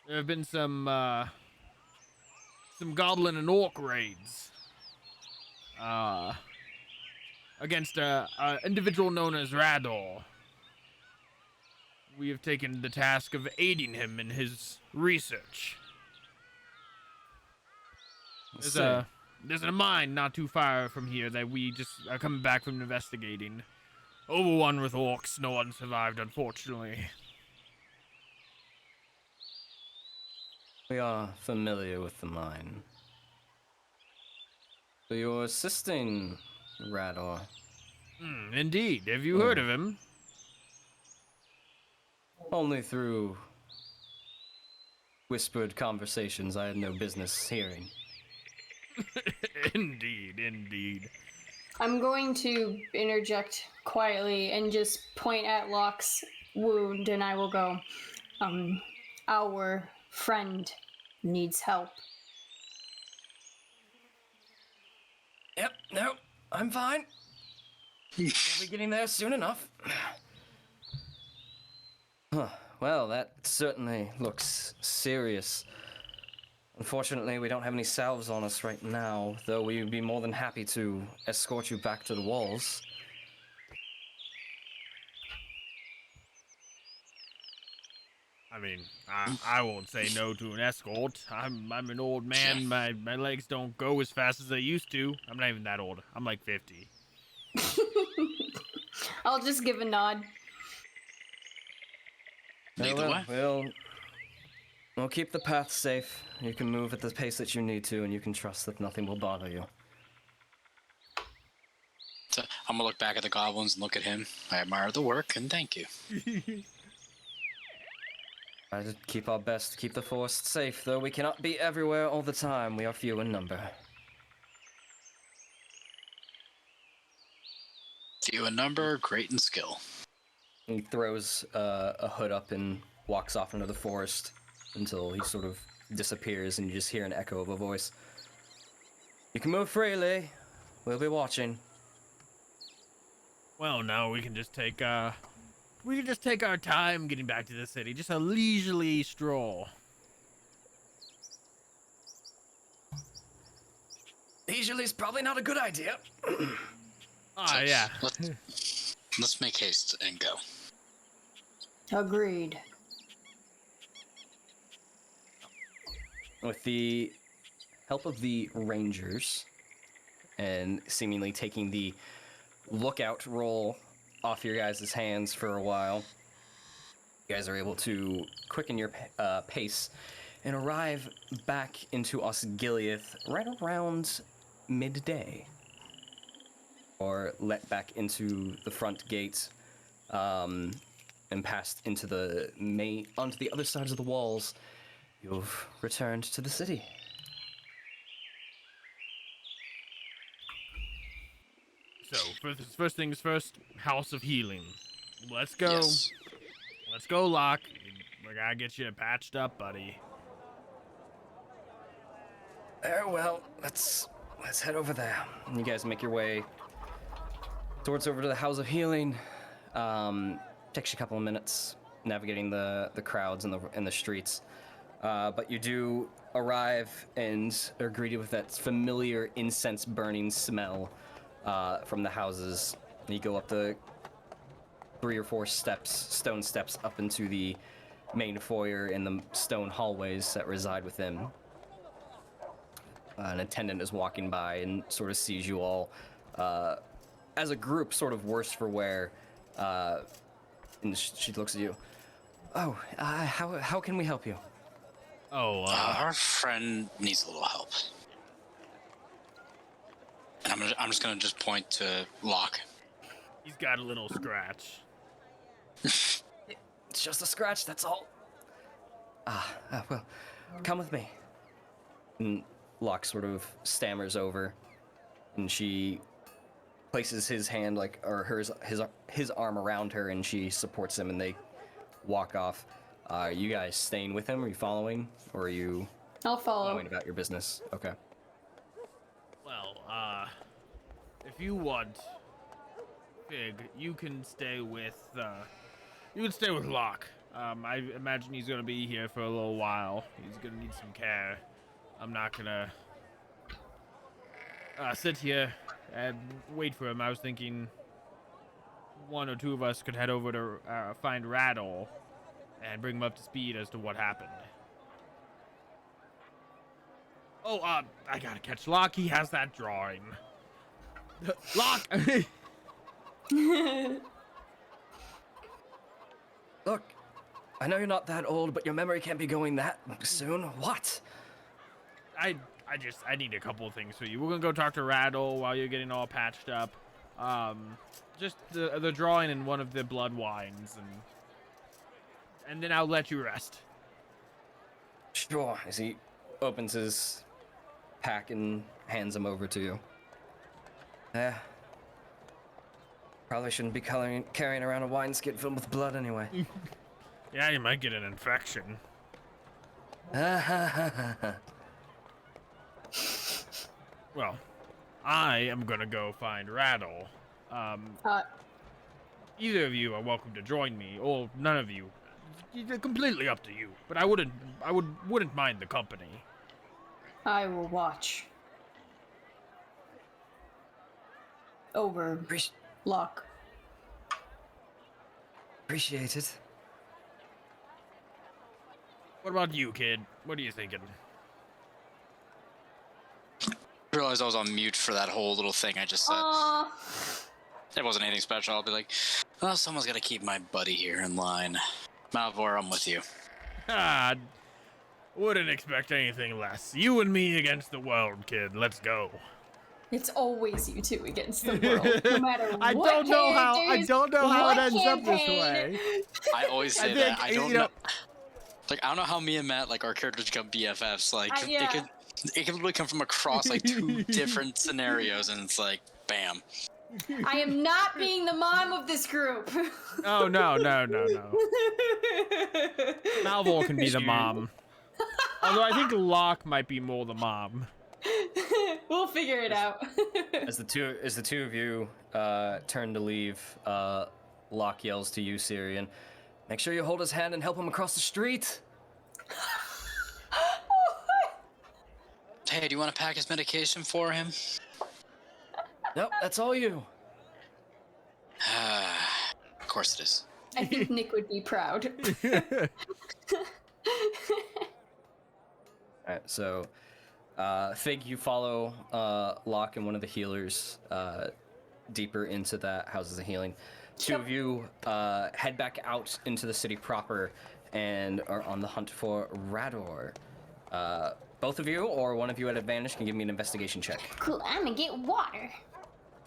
There have been some goblin and orc raids against a individual known as Rador. We have taken the task of aiding him in his research. There's a mine not too far from here that we just are coming back from investigating. Overrun with orcs, no one survived, unfortunately. We are familiar with the mine. So you're assisting Rador. Indeed. Have you heard of him? Only through whispered conversations I had no business hearing. Indeed. I'm going to interject quietly and just point at Locke's wound, and I will go, our friend needs help. Yep, no, I'm fine. We'll be getting there soon enough. Huh, well, that certainly looks serious. Unfortunately, we don't have any salves on us right now, though we would be more than happy to escort you back to the walls. I mean, I won't say no to an escort. I'm an old man. My legs don't go as fast as they used to. I'm not even that old. I'm like 50. I'll just give a nod. Lead the way. We'll keep the path safe. You can move at the pace that you need to, and you can trust that nothing will bother you. So I'm gonna look back at the goblins and look at him. I admire the work and thank you. Try to keep our best to keep the forest safe, though we cannot be everywhere all the time. We are few in number. Few in number, great in skill. He throws a hood up and walks off into the forest until he sort of disappears, and you just hear an echo of a voice. You can move freely. We'll be watching. Well, no, we can just take our time getting back to the city. Just a leisurely stroll. Leisurely is probably not a good idea. Yeah. Let's make haste and go. Agreed. With the help of the rangers, and seemingly taking the lookout role off your guys' hands for a while, you guys are able to quicken your pace and arrive back into Osgiliath right around midday. Or let back into the front gate, and passed into onto the other sides of the walls. You've returned to the city. So, first things first, House of Healing. Let's go. Yes. Let's go, Locke. We gotta get you patched up, buddy. Well, let's head over there. And you guys make your way towards over to the House of Healing. Takes you a couple of minutes navigating the crowds in the streets. But you do arrive and are greeted with that familiar incense burning smell from the houses And you go up the 3 or 4 steps, stone steps, up into the main foyer and the stone hallways that reside within. An attendant is walking by and sort of sees you all as a group, sort of worse for wear. And she looks at you. Oh, how can we help you? Oh, our friend needs a little help. And I'm just gonna point to Locke. he's got a little scratch. It's just a scratch, that's all. Well, come with me. And Locke sort of stammers over, and she places his hand, his arm around her, and she supports him, and they walk off. Are you guys staying with him? Are you following? Or are you I'll follow. going about your business? Okay. Well, if you want, Fig, you can stay with Locke. I imagine he's gonna be here for a little while. He's gonna need some care. I'm not gonna sit here and wait for him. I was thinking one or two of us could head over to find Rador and bring him up to speed as to what happened. Oh, I gotta catch Locke. He has that drawing. Locke! Look, I know you're not that old, but your memory can't be going that soon. What? I need a couple of things for you. We're gonna go talk to Rador while you're getting all patched up. Just the drawing in one of the blood wines, and then I'll let you rest. Sure. As he opens his pack and hands them over to you. Probably shouldn't be carrying around a wineskin filled with blood anyway. Yeah, you might get an infection. Well, I am gonna go find Rador. Either of you are welcome to join me, or none of you. It's completely up to you. But I wouldn't mind the company. I will watch. Over. Locke. Appreciate it. What about you, kid? What are you thinking? I realized I was on mute for that whole little thing I just said. Aww. It wasn't anything special. I'll be like, well, someone's got to keep my buddy here in line. Malvhor, I'm with you. Wouldn't expect anything less. You and me against the world, kid. Let's go. It's always you two against the world, no matter what. I don't know how it ends up this campaign. way. I always say that. I don't know. Like, I don't know how me and Matt, like, our characters become BFFs. Like, yeah. it could literally come from across, like, 2 different scenarios, and it's like, bam. I am not being the mom of this group. Oh, no. Malvhor can be the mom. Although I think Locke might be more the mom. We'll figure it out. As the two of you turn to leave, Locke yells to you, Cirion, "Make sure you hold his hand and help him across the street." Hey, do you want to pack his medication for him? Nope, that's all you. Of course it is. I think Nick would be proud. Alright, so Fig, you follow Locke and one of the healers deeper into that houses of healing. Two of you head back out into the city proper and are on the hunt for Rador. Both of you or one of you at advantage can give me an investigation check. Cool, I'm gonna get water.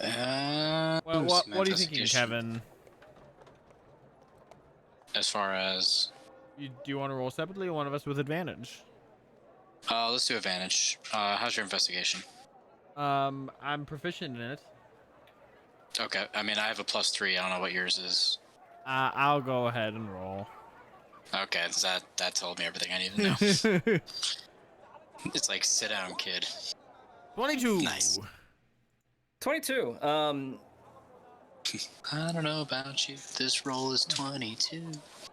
Well, what are you thinking, Kevin? As far as... Do you want to roll separately or one of us with advantage? let's do advantage. How's your investigation? I'm proficient in it. Okay, I mean, I have a +3. I don't know what yours is. I'll go ahead and roll. Okay, that told me everything I need to know. It's like, sit down, kid. 22. Nice. 22. I don't know about you. This roll is 22.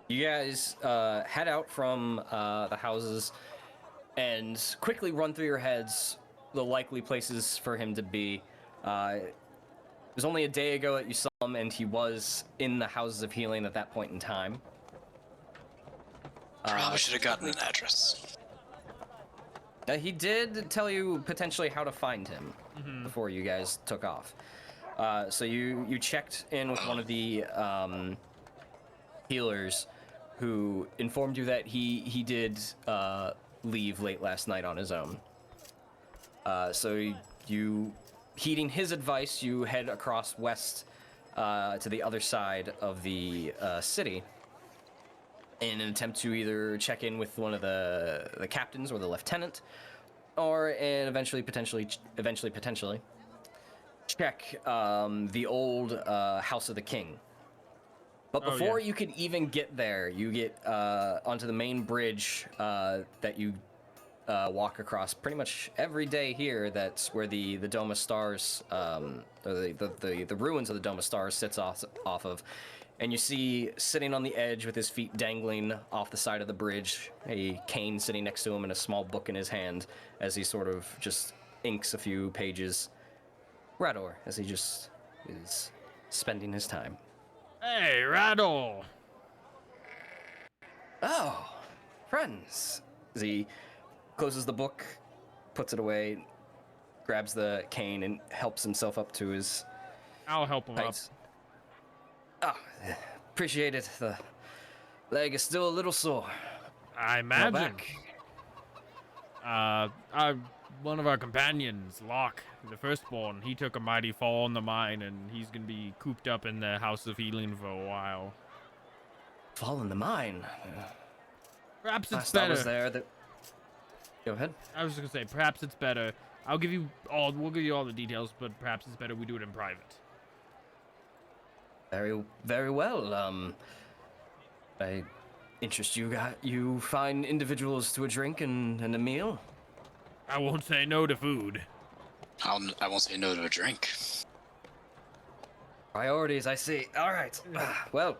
You guys head out from the houses and quickly run through your heads the likely places for him to be. was only a day ago that you saw him, and he was in the Houses of Healing at that point in time. Probably should have gotten an address. He did tell you potentially how to find him before you guys took off. So you checked in with one of the healers who informed you that he did leave late last night on his own. So you, heeding his advice, you head across west to the other side of the city in an attempt to either check in with one of the captains or the lieutenant, or and eventually potentially check the old House of the King. But before you could even get there, you get onto the main bridge that you walk across pretty much every day here. That's where the Dome of Stars, or the ruins of the Dome of Stars sits off of. And you see, sitting on the edge with his feet dangling off the side of the bridge, a cane sitting next to him and a small book in his hand as he sort of just inks a few pages. Rador, as he just is spending his time. Hey, Rador! Oh, friends. As he closes the book, puts it away, grabs the cane, and helps himself up to his I'll help him heights. Oh, appreciate it. The leg is still a little sore. I imagine. One of our companions, Locke, the firstborn, he took a mighty fall in the mine, and he's gonna be cooped up in the House of Healing for a while. Fall in the mine. Perhaps it's I better. was there. Go ahead. I was just gonna say, perhaps it's better. We'll give you all the details, but perhaps it's better we do it in private. Very, very well. I interest you find individuals to a drink and a meal? I won't say no to food. I won't say no to a drink. Priorities, I see. All right. Well,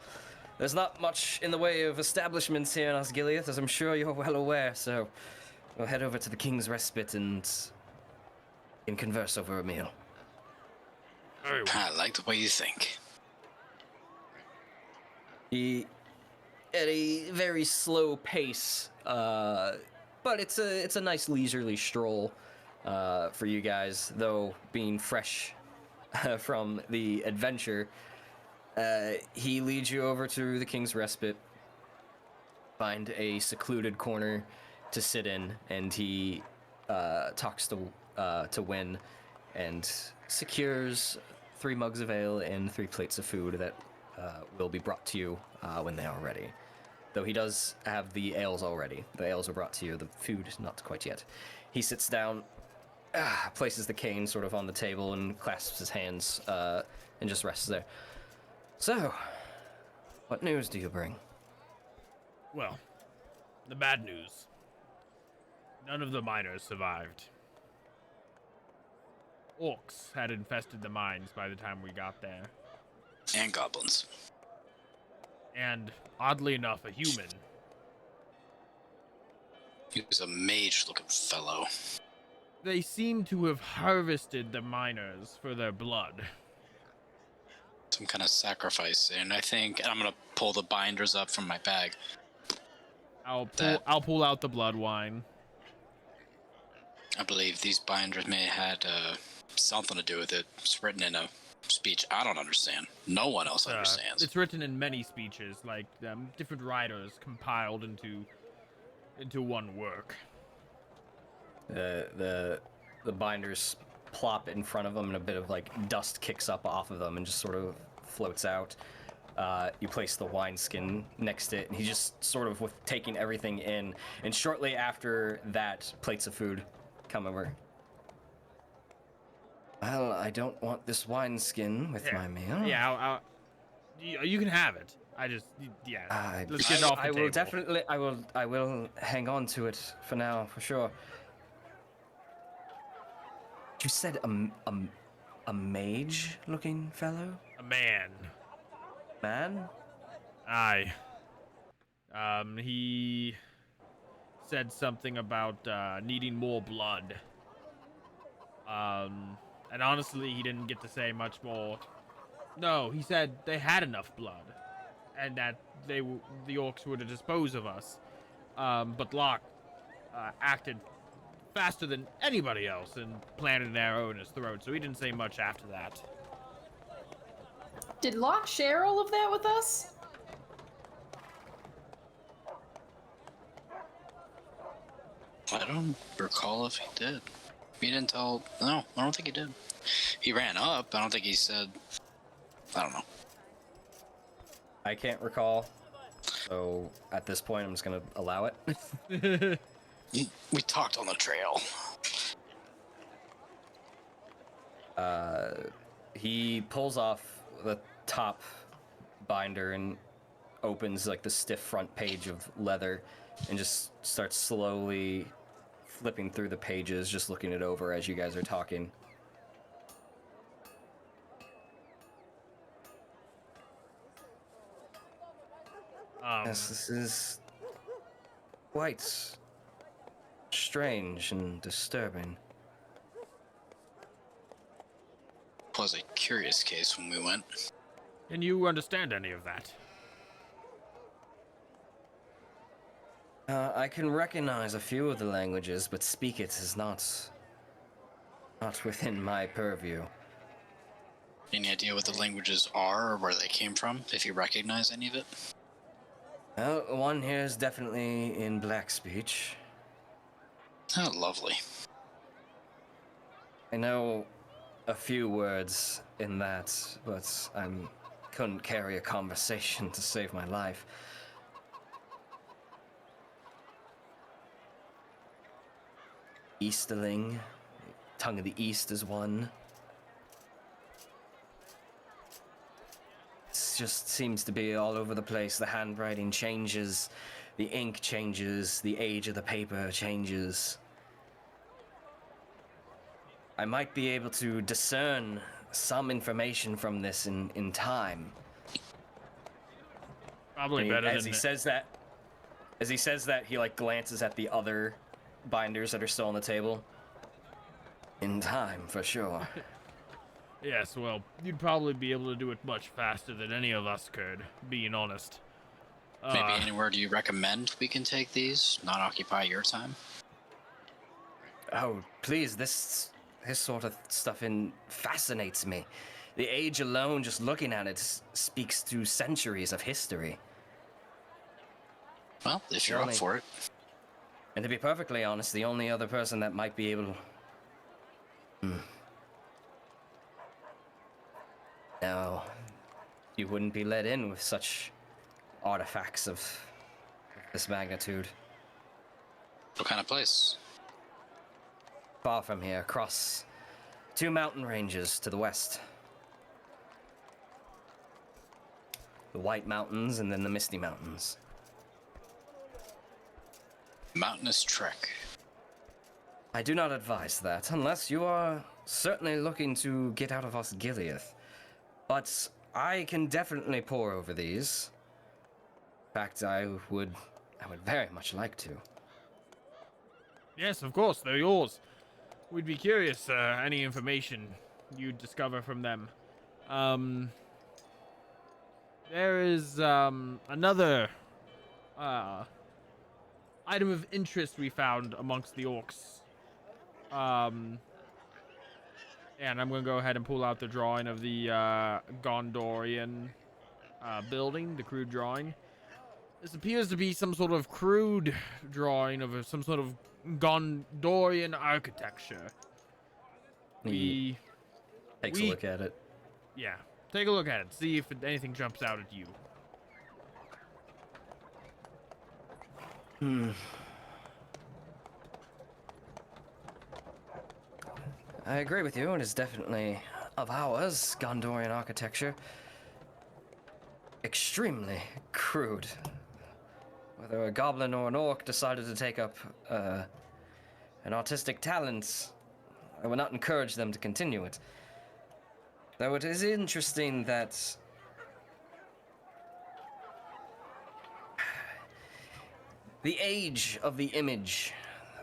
there's not much in the way of establishments here in Osgiliath, as I'm sure you're well aware, so we'll head over to the King's Respite and converse over a meal. Very well. I like the way you think. He, at a very slow pace, but it's a nice leisurely stroll for you guys, though being fresh from the adventure. He leads you over to the King's Respite, find a secluded corner to sit in, and he talks to Wynn and secures 3 mugs of ale and 3 plates of food that will be brought to you when they are ready. Though he does have the ales already. The ales are brought to you, the food not quite yet. He sits down, places the cane sort of on the table and clasps his hands and just rests there. So, what news do you bring? Well, the bad news. None of the miners survived. Orcs had infested the mines by the time we got there. And goblins. And, oddly enough, a human. He was a mage-looking fellow. They seem to have harvested the miners for their blood. Some kind of sacrifice, and I think I'm gonna pull the binders up from my bag. I'll pull out the blood wine. I believe these binders may have had something to do with it. It's written in a speech I don't understand. No one else understands. It's written in many speeches, like different writers compiled into one work. The binders plop in front of him, and a bit of like dust kicks up off of them and just sort of floats out. You place the wineskin next to it, and he's just sort of with taking everything in. And shortly after that, plates of food come over. Well, I don't want this wineskin with my meal. Yeah, you can have it. Let's get it off the I table. will definitely. I will hang on to it for now, for sure. You said a mage-looking fellow? A man. Man? Aye. He said something about needing more blood. And And honestly, he didn't get to say much more. No, he said they had enough blood, and that the orcs were to dispose of us. But Locke acted faster than anybody else and planted an arrow in his throat, so he didn't say much after that. Did Locke share all of that with us? I don't recall if he did. He didn't tell. No, I don't think he did. He ran up. I don't think he said. I don't know. I can't recall. So at this point, I'm just gonna allow it. We talked on the trail. He pulls off the top binder and opens like the stiff front page of leather and just starts slowly flipping through the pages, just looking it over as you guys are talking. Yes, this is quite strange and disturbing. Was a curious case when we went. Can you understand any of that? I can recognize a few of the languages, but speak it is not within my purview. Any idea what the languages are or where they came from, if you recognize any of it? Well, one here is definitely in Black speech. Oh, lovely. I know a few words in that, but I couldn't carry a conversation to save my life. Easterling, Tongue of the East is one. It just seems to be all over the place. The handwriting changes, the ink changes, the age of the paper changes. I might be able to discern some information from this in time. Probably better as than he says that, he like glances at the other binders that are still on the table. In time, for sure. Yes, well, you'd probably be able to do it much faster than any of us could, being honest. Maybe anywhere do you recommend we can take these? Not occupy your time? Oh, please, this sort of stuff fascinates me. The age alone, just looking at it, speaks to centuries of history. Well, if you're up for it. And to be perfectly honest, the only other person that might be able... No, you wouldn't be let in with such artifacts of this magnitude. What kind of place? Far from here, across 2 mountain ranges to the west. The White Mountains and then the Misty Mountains. Mountainous trek. I do not advise that, unless you are certainly looking to get out of Osgiliath. But I can definitely pore over these. In fact, I would very much like to. Yes, of course, they're yours. We'd be curious, any information you'd discover from them. There is, another, item of interest we found amongst the orcs. And I'm gonna go ahead and pull out the drawing of the, Gondorian, building, the crude drawing. This appears to be some sort of crude drawing of some sort of Gondorian architecture. He takes a look at it. Yeah, take a look at it. See if anything jumps out at you. I agree with you. It is definitely of ours, Gondorian architecture. Extremely crude. Whether a goblin or an orc decided to take up an artistic talent, I would not encourage them to continue it. Though it is interesting that the age of the image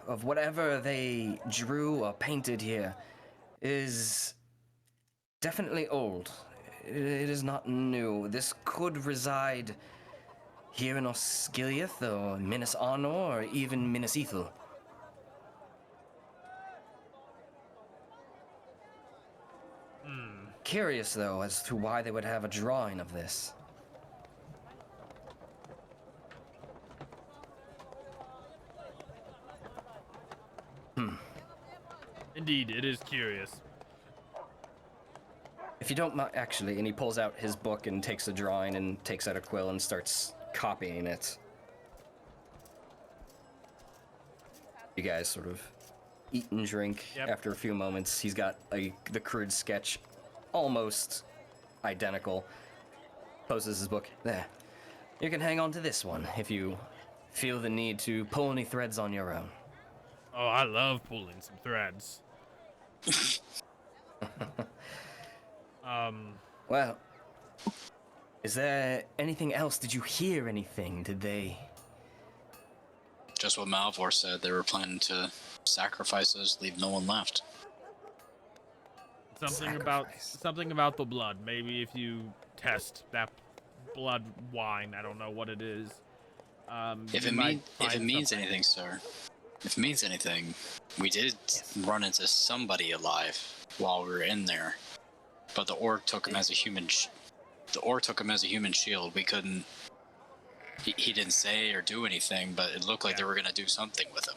of whatever they drew or painted here is definitely old. It is not new. This could reside here in Osgiliath, or Minas Anor, or even Minas Ithil. Curious, though, as to why they would have a drawing of this. Indeed, it is curious. If you don't mind, actually, and he pulls out his book and takes a drawing and takes out a quill and starts copying it. You guys sort of eat and drink. Yep. After a few moments. He's got the crude sketch almost identical. Poses his book. There. You can hang on to this one if you feel the need to pull any threads on your own. Oh, I love pulling some threads. Well, is there anything else? Did you hear anything? Did they... Just what Malvhor said. They were planning to sacrifice us, leave no one left. Something about the blood. Maybe if you test that blood wine, I don't know what it is. If it means anything, sir. If it means anything, we did run into somebody alive while we were in there, but the orc took him as a human. The orc took him as a human shield. We couldn't. He didn't say or do anything, but it looked like they were gonna do something with him.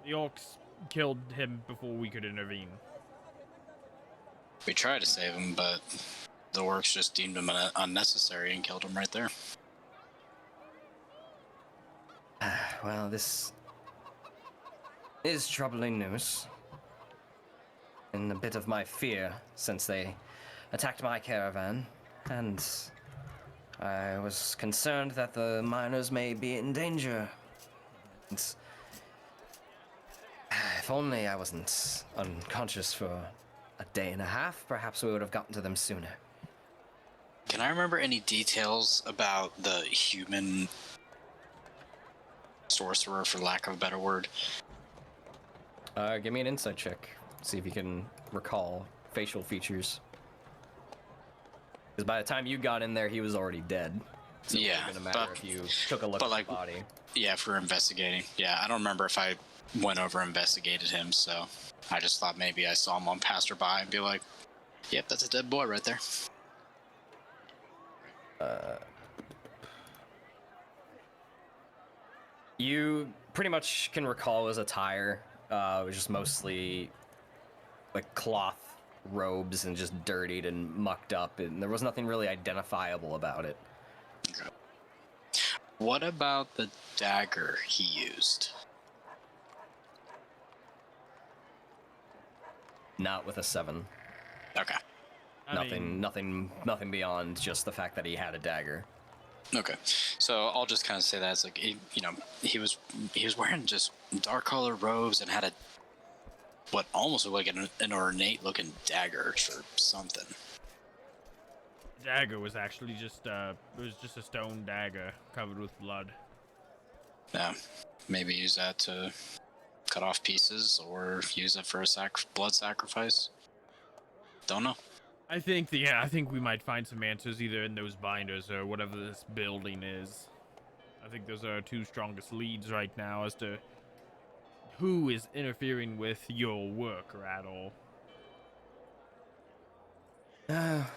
The orcs killed him before we could intervene. We tried to save him, but the orcs just deemed him unnecessary and killed him right there. Well, this is troubling news. And a bit of my fear since they attacked my caravan, and I was concerned that the miners may be in danger. And if only I wasn't unconscious for a day and a half, perhaps we would have gotten to them sooner. Can I remember any details about the human sorcerer, for lack of a better word? Give me an insight check. See if you can recall facial features. Because by the time you got in there, he was already dead. So yeah, it wouldn't matter if you took a look at the body. Yeah, if we're investigating. Yeah, I don't remember if I went over and investigated him, so I just thought maybe I saw him on passerby and be like, yep, that's a dead boy right there. You pretty much can recall his attire. It was just mostly like cloth robes and just dirtied and mucked up, and there was nothing really identifiable about it. Okay. What about the dagger he used? Not with a 7. Okay. Nothing beyond just the fact that he had a dagger. Okay, so I'll just kind of say that it's like he was wearing just dark colored robes and had what almost looked like an ornate looking dagger or something. The dagger was actually just a stone dagger covered with blood. Yeah, maybe use that to cut off pieces or use it for a blood sacrifice. Don't know. I think we might find some answers either in those binders or whatever this building is. I think those are our two strongest leads right now as to who is interfering with your work, Rador.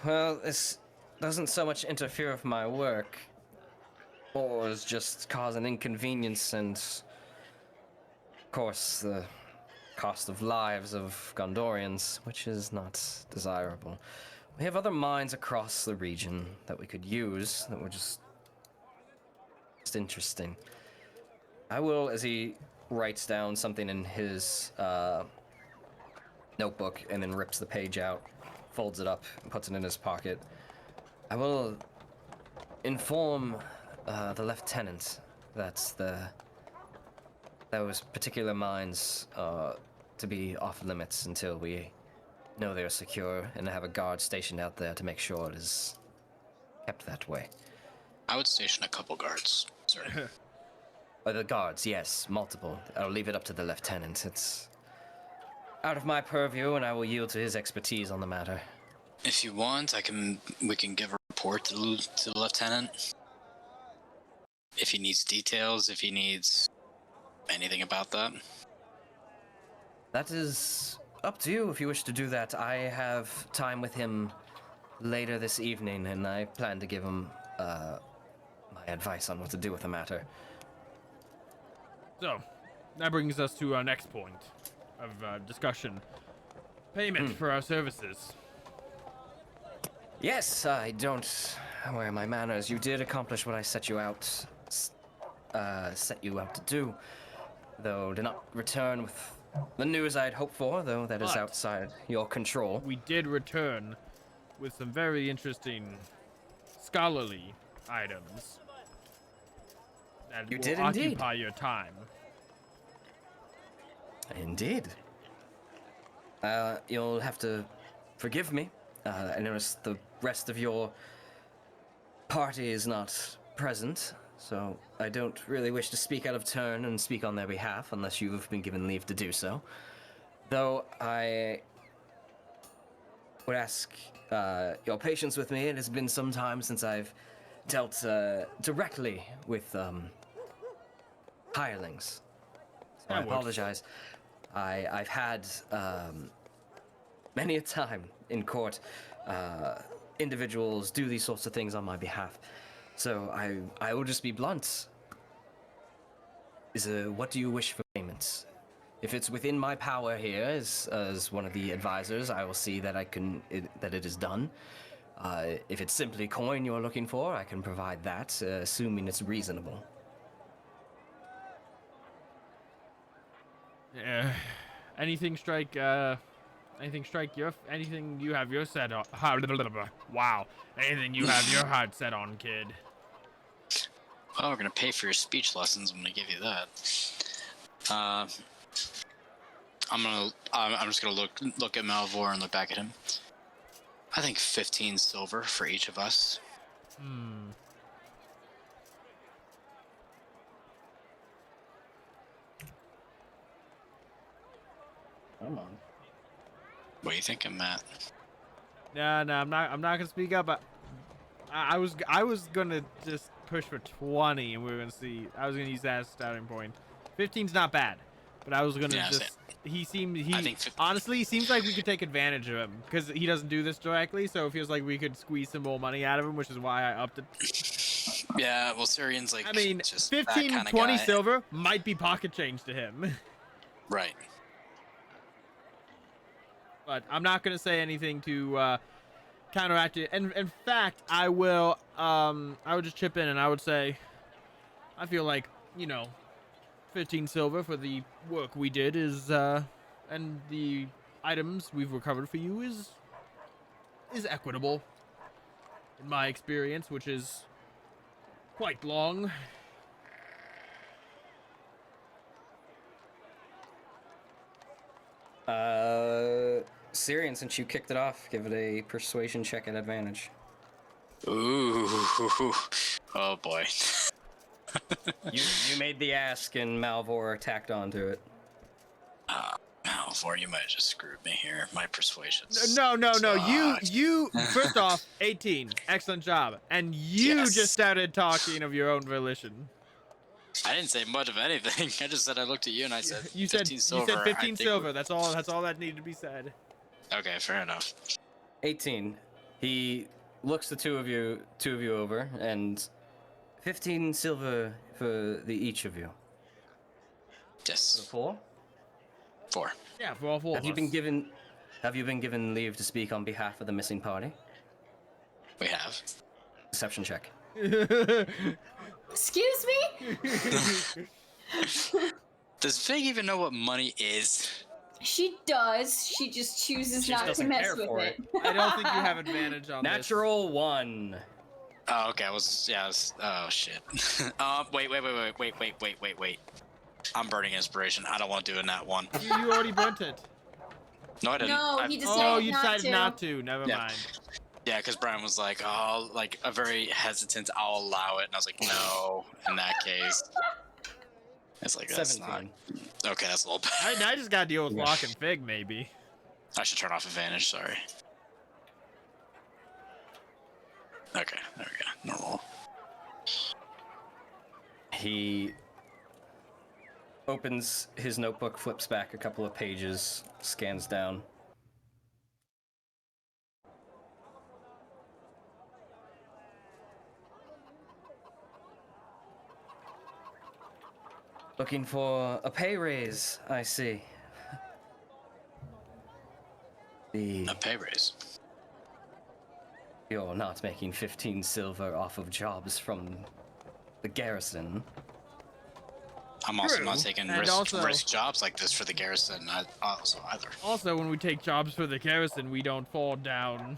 Well, this doesn't so much interfere with my work, or is just cause an inconvenience and, of course, the cost of lives of Gondorians, which is not desirable. We have other mines across the region that we could use that were just interesting. I will, as he writes down something in his notebook and then rips the page out, folds it up, and puts it in his pocket. I will inform the lieutenant that those particular mines to be off limits until we know they're secure, and have a guard stationed out there to make sure it is kept that way. I would station a couple guards. Sorry. The guards, yes, multiple. I'll leave it up to the lieutenant. It's out of my purview, and I will yield to his expertise on the matter. If you want, we can give a report to the lieutenant. If he needs details, if he needs anything about that. That is up to you if you wish to do that. I have time with him later this evening, and I plan to give him my advice on what to do with the matter. So, that brings us to our next point of discussion. Payment for our services. Yes, I don't wear my manners. You did accomplish what I set you out to do, though did not return with the news I'd hoped for, though that is But outside your control. We did return with some very interesting scholarly items that You will did indeed. occupy your time. Indeed. You'll have to forgive me. I notice the rest of your party is not present, so I don't really wish to speak out of turn and speak on their behalf unless you've been given leave to do so. Though I would ask your patience with me. It has been some time since I've dealt directly with hirelings. So I That works. apologize. I've had many a time in court individuals do these sorts of things on my behalf. So I will just be blunt. What do you wish for payments? If it's within my power here as one of the advisors, I will see that that it is done. If it's simply coin you're looking for, I can provide that, assuming it's reasonable. Anything you have your set on? Wow. Anything you have your heart set on, kid? Well, we're gonna pay for your speech lessons. I'm gonna give you that. I'm just gonna look at Malvhor and look back at him. I think 15 silver for each of us. Come on. What are you thinking, Matt? No, I'm not gonna speak up. I was gonna just push for 20, and we were gonna see. I was gonna use that as a starting point. 15's not bad, but I was gonna just. Honestly, he seems like we could take advantage of him because he doesn't do this directly, so it feels like we could squeeze some more money out of him, which is why I upped it. Yeah, well, Cirion's like. I mean, just 15, that kinda 20 guy. silver might be pocket change to him. Right. But I'm not gonna say anything to counteract it. And in fact, I would just chip in and I would say, I feel like 15 silver for the work we did is and the items we've recovered for you is equitable in my experience, which is quite long. Cirion, since you kicked it off, give it a persuasion check at advantage. Ooh. Oh boy. You made the ask and Malvhor tacked onto it. Malvhor, you might have just screwed me here. My persuasion. No. You first off, 18. Excellent job. And you Yes. just started talking of your own volition. I didn't say much of anything. I just said I looked at you and I said You said 15 silver. 15 silver. That's all that needed to be said. Okay, fair enough. 18. He looks the two of you over, and 15 silver for each of you. Yes. 4? 4. Yeah, for all four Have of you been us. given leave to speak on behalf of the missing party? We have. Deception check. Excuse me? Does Vig even know what money is? She does. She just chooses She just not to doesn't mess care with for it. I don't think you have advantage on Natural 1. Oh, okay. Oh shit. Wait. I'm burning inspiration. I don't want to do a nat 1. this. You already burnt it. No, I didn't. No, he decided Oh, you not decided to. not to. Never Yeah. mind. Yeah, because Brian was like, oh, like a very hesitant, I'll allow it. And I was like, no, in that case. It's like, that's 17. not. Okay, that's a little bad. I just got to deal with Yeah. Locke and Fig, maybe. I should turn off advantage, sorry. Okay, there we go. Normal. He opens his notebook, flips back a couple of pages, scans down. Looking for a pay raise, I see. A pay raise. You're not making 15 silver off of jobs from the garrison. I'm also True, not taking and risk jobs like this for the garrison either. Also, when we take jobs for the garrison, we don't fall down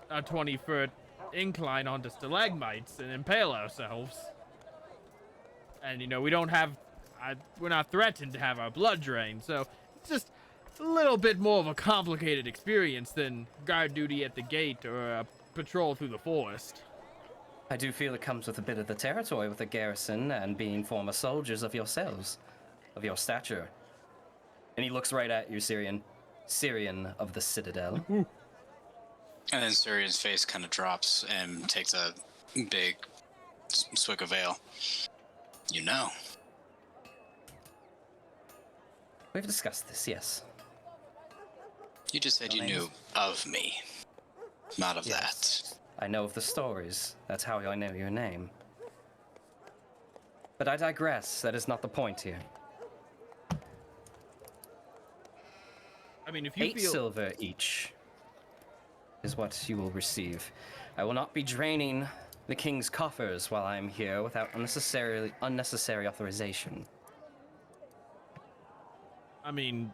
a 20-foot incline onto stalagmites and impale ourselves. And, you know, we don't have... we're not threatened to have our blood drained, so it's just a little bit more of a complicated experience than guard duty at the gate or a patrol through the forest. I do feel it comes with a bit of the territory with the garrison and being former soldiers of yourselves, of your stature. And he looks right at you, Cirion. Cirion of the Citadel. And then Cirion's face kind of drops and takes a big swig of ale. You know. We've discussed this, yes. You just said you knew of me, not of that. I know of the stories. That's how I know your name. But I digress. That is not the point here. I mean, if you 8 feel... silver each is what you will receive. I will not be draining the king's coffers while I am here without unnecessary authorization. I mean,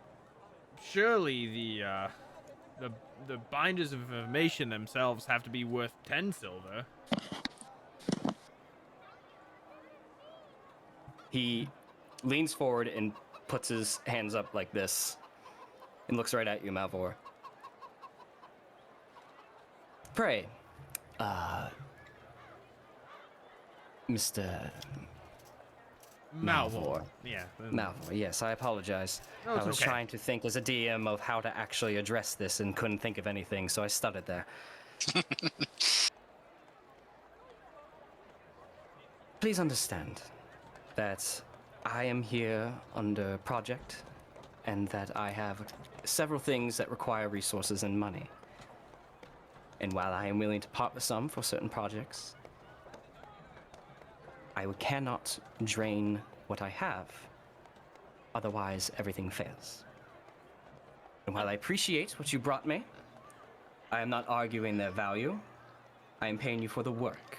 surely the binders of information themselves have to be worth 10 silver. He leans forward and puts his hands up like this and looks right at you, Malvhor. Pray, Mr. Malvhor. Yeah. Malvhor, yes, I apologize. No, I it's was okay. trying to think as a DM of how to actually address this and couldn't think of anything, so I stuttered there. Please understand that I am here under project and that I have several things that require resources and money. And while I am willing to part with some for certain projects, I cannot drain what I have, otherwise everything fails. And while I appreciate what you brought me, I am not arguing their value. I am paying you for the work.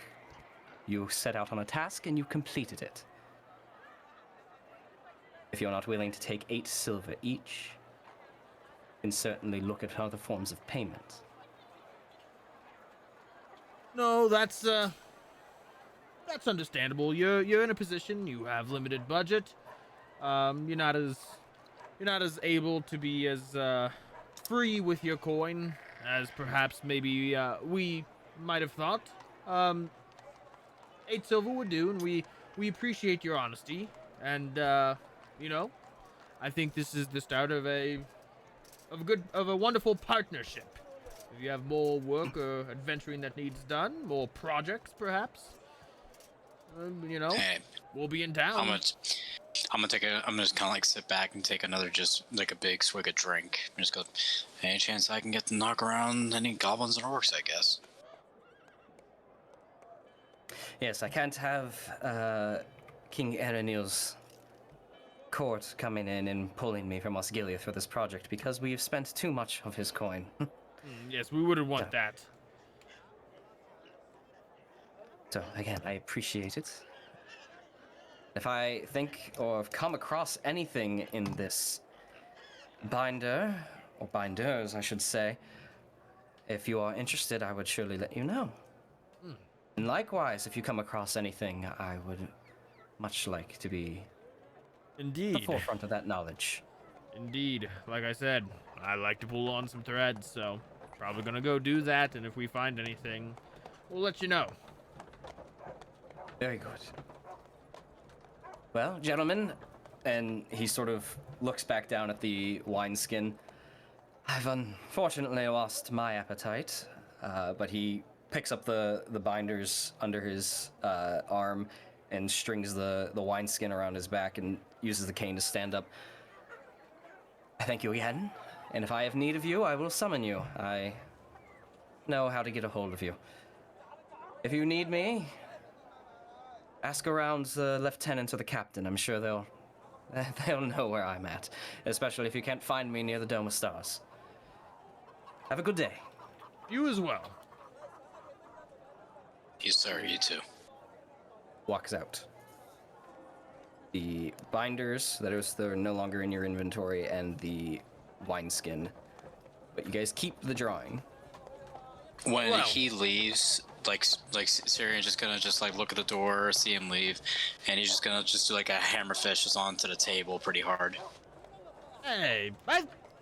You set out on a task and you completed it. If you're not willing to take 8 silver each, you can certainly look at other forms of payment. No, that's understandable. You're in a position, you have limited budget. You're not as able to be as free with your coin as perhaps maybe we might have thought. 8 silver would do, and we appreciate your honesty. And you know, I think this is the start of a wonderful partnership. If you have more work or adventuring that needs done, more projects perhaps, you know, Hey, we'll be in town. I'm gonna just kind of like sit back and take another just like a big swig of drink. And just go, any chance I can get to knock around any goblins and orcs, I guess. Yes, I can't have King Erenil's court coming in and pulling me from Osgiliath for this project because we've spent too much of his coin. Yes, we wouldn't want Yeah. that. So, again, I appreciate it. If I think or have come across anything in this binder, or binders, I should say, if you are interested, I would surely let you know. And likewise, if you come across anything, I would much like to be at the Indeed. forefront of that knowledge. Indeed. Like I said, I like to pull on some threads, so probably gonna go do that, and if we find anything, we'll let you know. Very good. Well, gentlemen, and he sort of looks back down at the wineskin. I've unfortunately lost my appetite, but he picks up the binders under his arm and strings the wineskin around his back and uses the cane to stand up. I thank you again, and if I have need of you, I will summon you. I know how to get a hold of you. If you need me, ask around the lieutenant or the captain. I'm sure they'll know where I'm at, especially if you can't find me near the Dome of Stars. Have a good day. You as well. You, sir, you too. Walks out. The binders they're no longer in your inventory, and the wineskin. But you guys keep the drawing. When he leaves, like Cirion just gonna like look at the door, see him leave, and he's just gonna do like a hammerfish just onto the table pretty hard. Hey,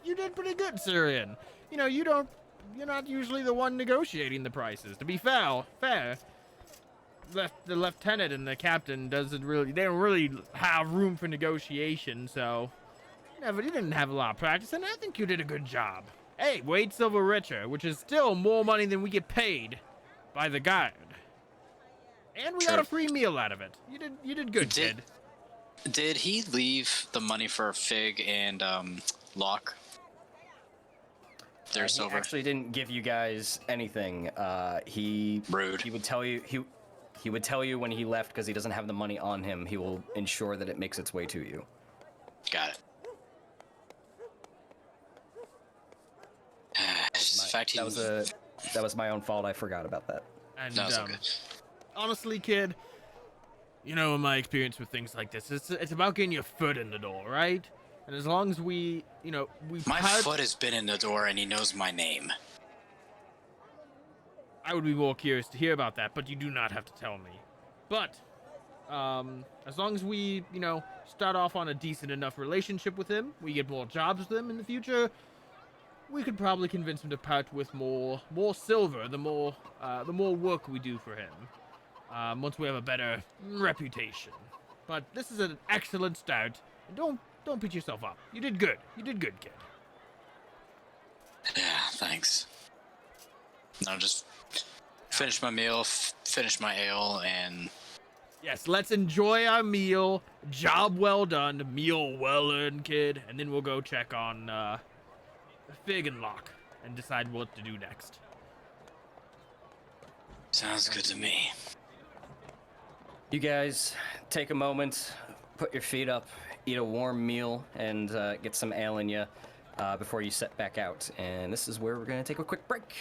you did pretty good, Cirion. You know, you're not usually the one negotiating the prices. To be fair, the lieutenant and the captain they don't really have room for negotiation, so you didn't have a lot of practice, and I think you did a good job. Hey, Wade Silver richer, which is still more money than we get paid by the guard. And we got a free meal out of it. You did good, kid. Did he leave the money for Fig and Locke? Their silver. He actually didn't give you guys anything. Rude. He would tell you he would tell you when he left because he doesn't have the money on him. He will ensure that it makes its way to you. Got it. That was my own fault. I forgot about that. And that was okay. Honestly, kid, in my experience with things like this, it's about getting your foot in the door, right? And as long as my foot has been in the door and he knows my name. I would be more curious to hear about that, but you do not have to tell me. But as long as we, start off on a decent enough relationship with him, we get more jobs with him in the future, we could probably convince him to part with more silver, the more work we do for him. Once we have a better reputation. But this is an excellent start. And don't beat yourself up. You did good. You did good, kid. Yeah, thanks. Now just finish my meal, finish my ale, and... Yes, let's enjoy our meal. Job well done. Meal well earned, kid. And then we'll go check on Fig and Locke and decide what to do next. Sounds good to me. You guys take a moment, put your feet up, eat a warm meal, and get some ale in you before you set back out. And this is where we're going to take a quick break.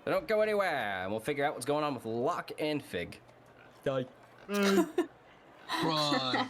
So don't go anywhere, and we'll figure out what's going on with Locke and Fig. Die. Run.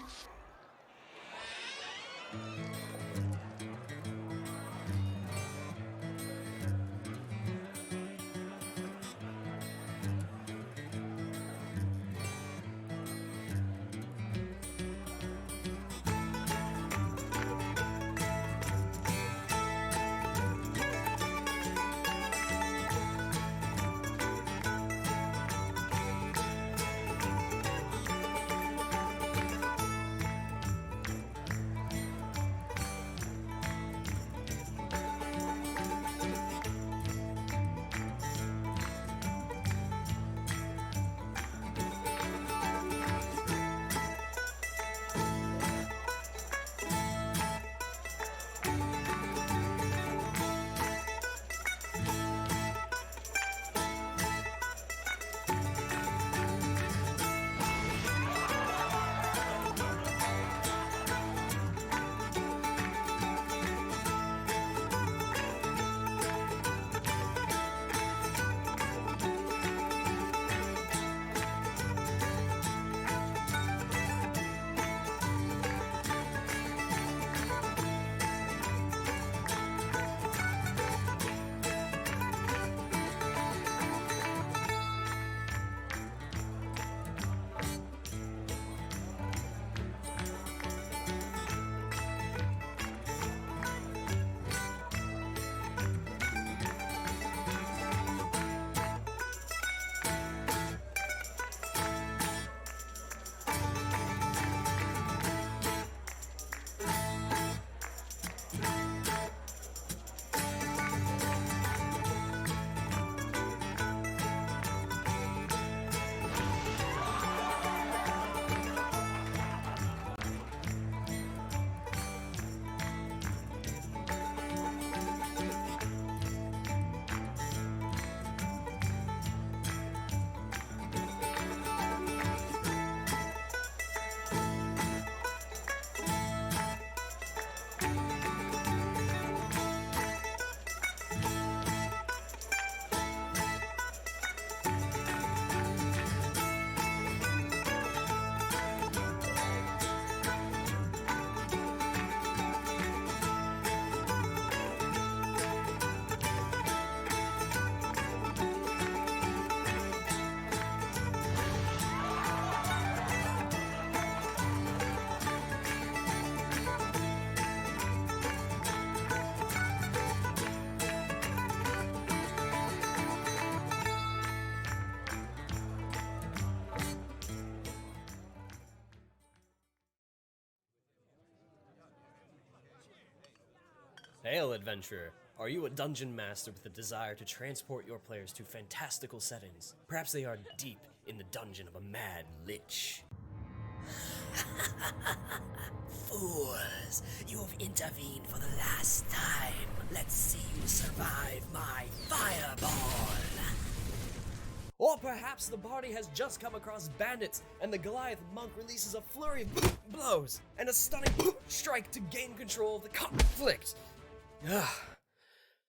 Hail, adventurer. Are you a dungeon master with a desire to transport your players to fantastical settings? Perhaps they are deep in the dungeon of a mad lich. Fools, you have intervened for the last time. Let's see you survive my fireball. Or perhaps the party has just come across bandits, and the Goliath monk releases a flurry of blows and a stunning strike to gain control of the conflict.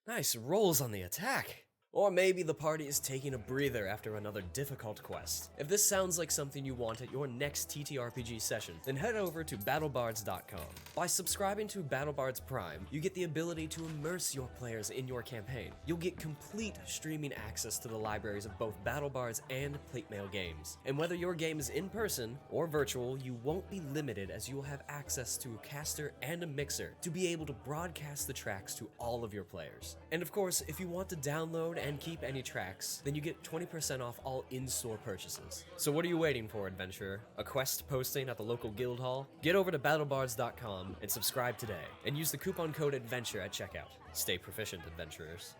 Nice rolls on the attack. Or maybe the party is taking a breather after another difficult quest. If this sounds like something you want at your next TTRPG session, then head over to battlebards.com. By subscribing to BattleBards Prime, you get the ability to immerse your players in your campaign. You'll get complete streaming access to the libraries of both BattleBards and Platemail games. And whether your game is in person or virtual, you won't be limited, as you will have access to a caster and a mixer to be able to broadcast the tracks to all of your players. And of course, if you want to download and keep any tracks, then you get 20% off all in-store purchases. So what are you waiting for, adventurer? A quest posting at the local guild hall? Get over to battlebards.com and subscribe today, and use the coupon code ADVENTURE at checkout. Stay proficient, adventurers.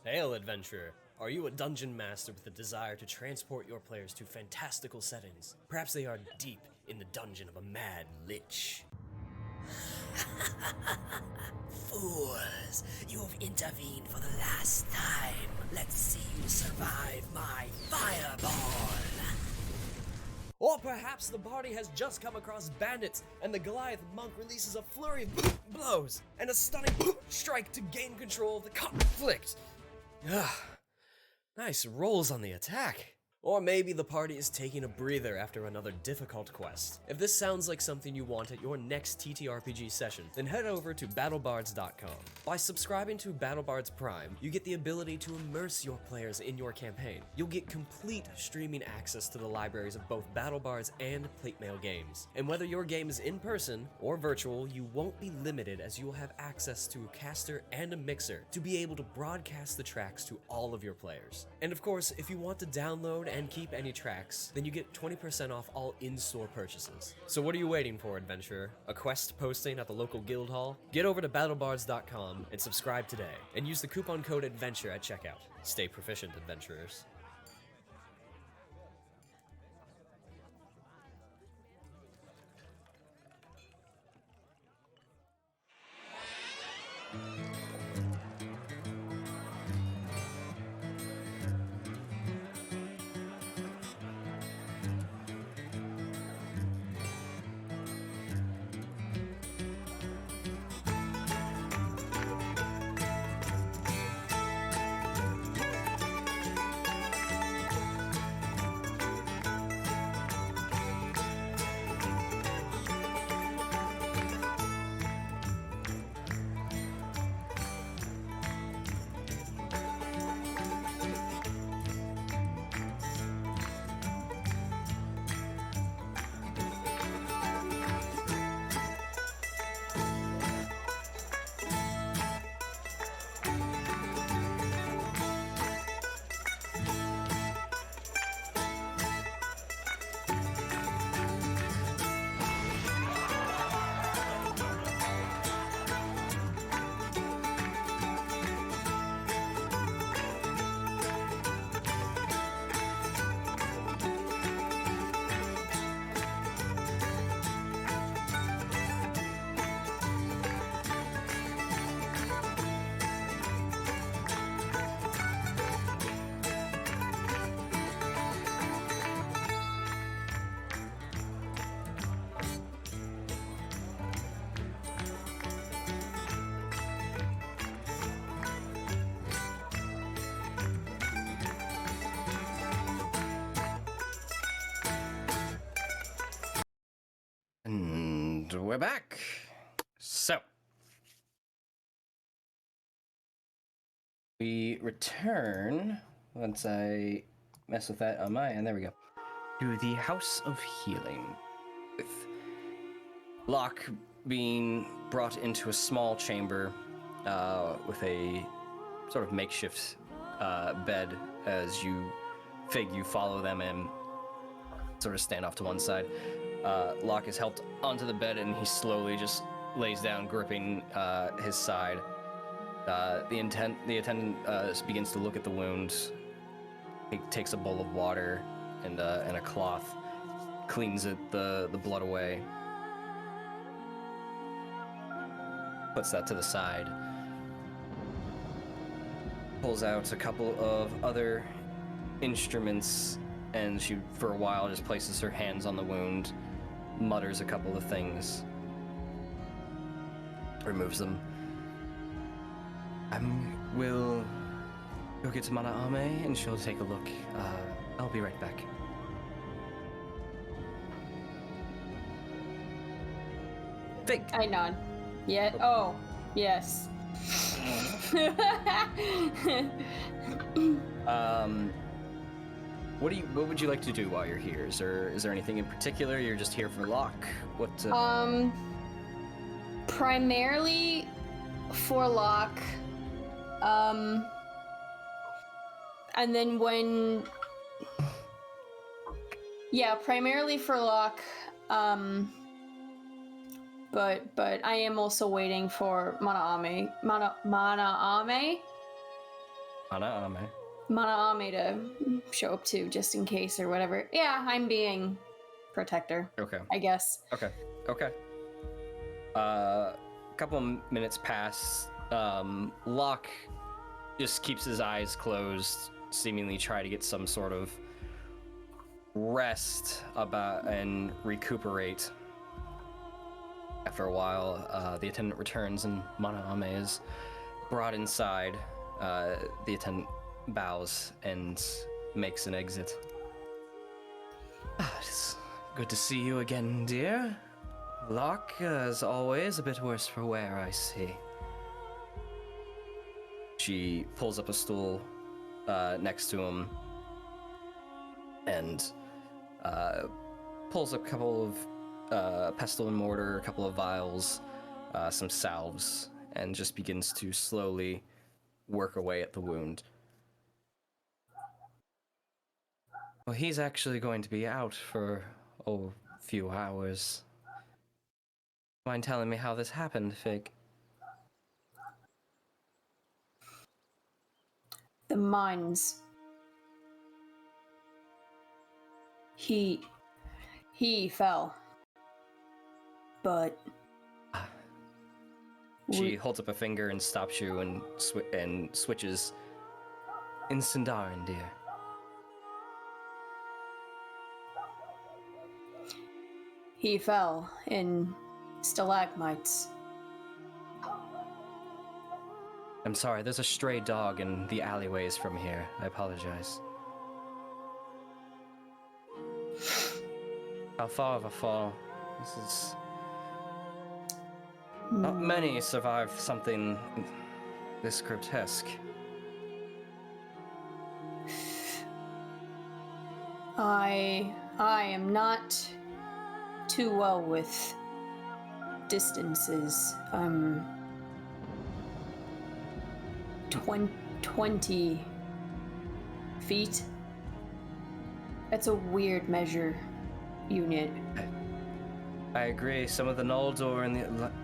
Hail, adventurer. Are you a dungeon master with a desire to transport your players to fantastical settings? Perhaps they are deep in the dungeon of a mad lich. Fools, you have intervened for the last time. Let's see you survive my fireball. Or perhaps the party has just come across bandits, and the Goliath monk releases a flurry of blows and a stunning strike to gain control of the conflict. Nice rolls on the attack. Or maybe the party is taking a breather after another difficult quest. If this sounds like something you want at your next ttrpg session, then head over to battlebards.com. By subscribing to BattleBards Prime, you get the ability to immerse your players in your campaign. You'll get complete streaming access to the libraries of both BattleBards and PlateMail games. And whether your game is in person or virtual, you won't be limited, as you will have access to a caster and a mixer to be able to broadcast the tracks to all of your players. And of course, if you want to download and keep any tracks, then you get 20% off all in-store purchases. So what are you waiting for, adventurer? A quest posting at the local guild hall? Get over to battlebards.com and subscribe today, and use the coupon code ADVENTURE at checkout. Stay proficient, adventurers. And we're back. So we return, once I mess with that on my end, there we go, to the House of Healing, with Locke being brought into a small chamber with a sort of makeshift bed, as you follow them and sort of stand off to one side. Locke is helped onto the bed, and he slowly just lays down, gripping his side. The attendant begins to look at the wounds. He takes a bowl of water and a cloth, cleans the blood away, puts that to the side, pulls out a couple of other instruments, and she, for a while, just places her hands on the wound, mutters a couple of things, removes them. We'll go get to Manyamë, and she'll take a look. I'll be right back. Fig. I nod. Yeah. Oh, yes. What would you like to do while you're here? Is there anything in particular? You're just here for Locke? What? Primarily for Locke. And then when... Yeah, primarily for Locke. But I am also waiting for Manyamë. Manyamë to show up too, just in case or whatever. Yeah, I'm being protector. Okay. I guess. Okay. Couple minutes pass. Locke just keeps his eyes closed, seemingly try to get some sort of rest and recuperate. After a while, the attendant returns and Manyamë is brought inside. The attendant bows and makes an exit. It's good to see you again, dear. Locke, as always, a bit worse for wear, I see. She pulls up a stool next to him and pulls up a couple of pestle and mortar, a couple of vials, some salves, and just begins to slowly work away at the wound. Well, he's actually going to be out for a few hours. Mind telling me how this happened, Fig? The mines. He fell. But She holds up a finger and stops you and switches. In Sindarin, dear. he fell in stalagmites. I'm sorry, there's a stray dog in the alleyways from here. I apologize. How far of a fall? This is... Not many survive something this grotesque. I am not too well with distances. 20 feet. That's a weird measure unit. I agree. Some of the Noldor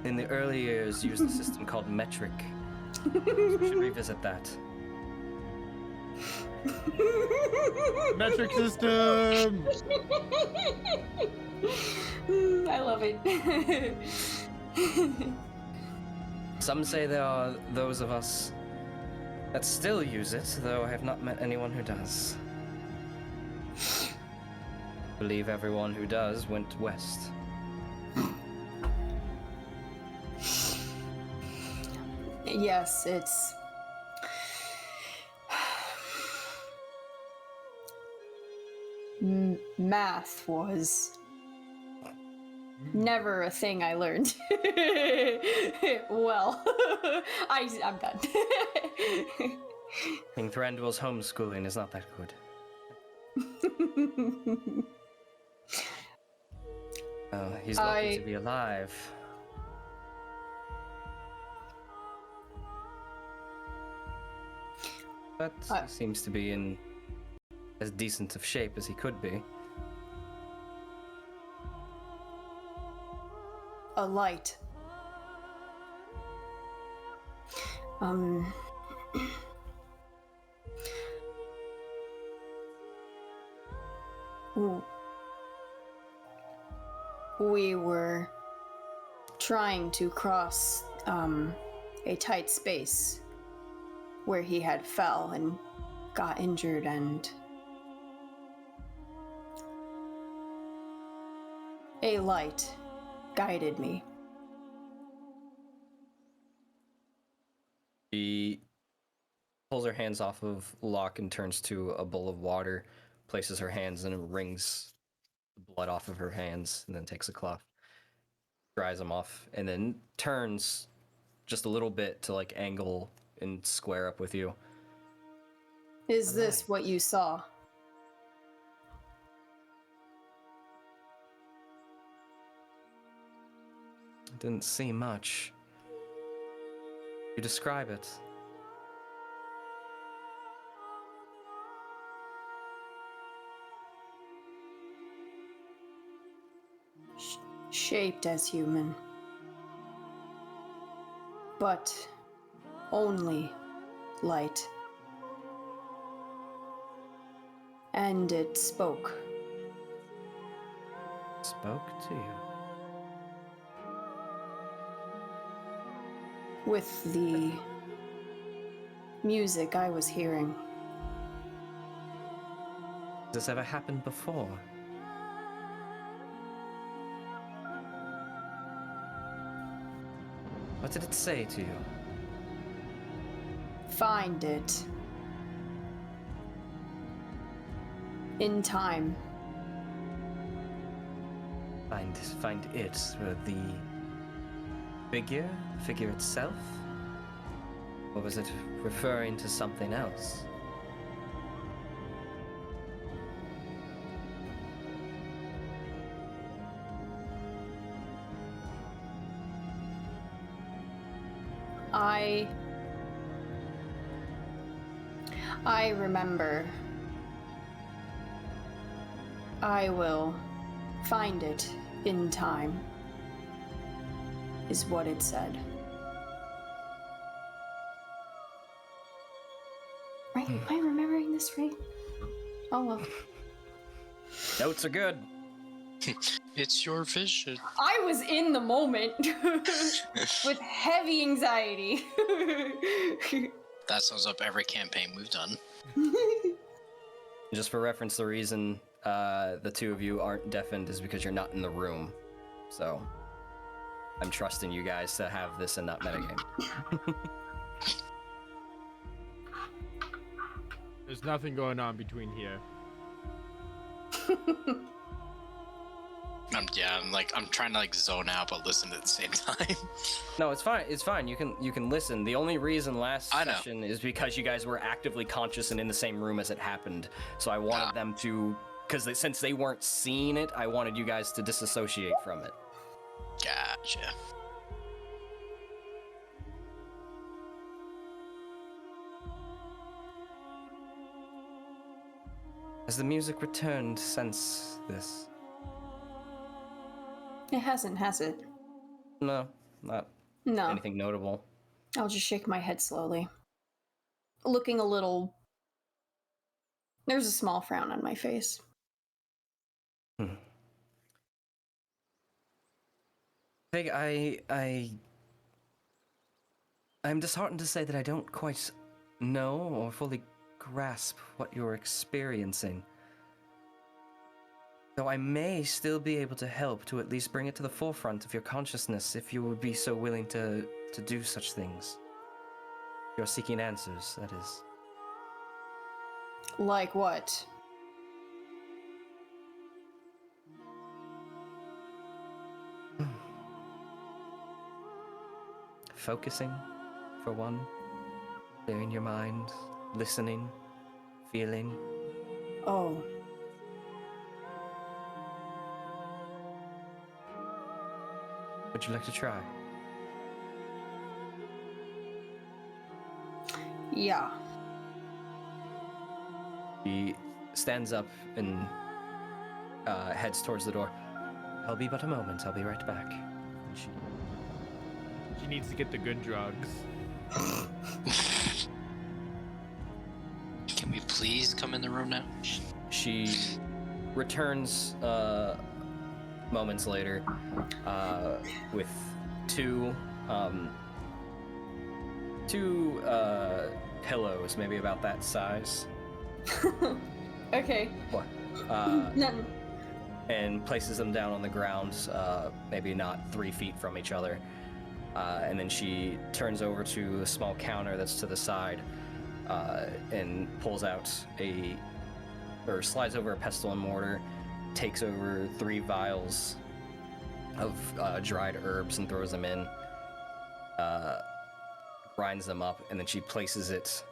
in the early years used a system called metric. So we should revisit that. Metric system! I love it. Some say there are those of us that still use it, though I have not met anyone who does. I believe everyone who does went west. Yes, it's... Math was never a thing I learned. Well, I'm done. King Thranduil's homeschooling is not that good. He's lucky to be alive. But he seems to be in as decent of shape as he could be. A light. We were trying to cross a tight space where he had fell and got injured, and a light guided me. She pulls her hands off of Locke and turns to a bowl of water, places her hands and wrings the blood off of her hands, and then takes a cloth, dries them off, and then turns just a little bit to like angle and square up with you. Is this what you saw? Didn't see much. You describe it. Shaped as human. But only light. And it spoke. Spoke to you. With the music I was hearing. Has this ever happened before? What did it say to you? Find it. In time. Find it. The figure itself? Or was it referring to something else? I remember. I will find it in time, is what it said. Right? Am I remembering this right? Oh well. Notes are good. It's your vision. I was in the moment with heavy anxiety. That sums up every campaign we've done. Just for reference, the reason the two of you aren't deafened is because you're not in the room. So, I'm trusting you guys to have this and not metagame. There's nothing going on between here. I'm trying to zone out but listen at the same time. No, it's fine. It's fine. You can listen. The only reason last I know. session is because you guys were actively conscious and in the same room as it happened. So I wanted them to, since they weren't seeing it, I wanted you guys to disassociate from it. Gotcha. Has the music returned since this? It hasn't, has it? No, not No. anything notable. I'll just shake my head slowly. Looking a little... There's a small frown on my face. Fig, I'm disheartened to say that I don't quite know or fully grasp what you're experiencing. Though I may still be able to help to at least bring it to the forefront of your consciousness if you would be so willing to do such things. You're seeking answers, that is. Like what? Focusing, for one. Clearing your mind, listening, feeling. Oh. Would you like to try? Yeah. He stands up and heads towards the door. I'll be but a moment. I'll be right back. And She needs to get the good drugs. Can we please come in the room now? she returns moments later with two pillows, maybe about that size. Okay. What? None. And places them down on the ground, maybe not 3 feet from each other. And then she turns over to a small counter that's to the side and pulls out slides over a pestle and mortar, takes over 3 vials of dried herbs and throws them in, grinds them up, and then she places it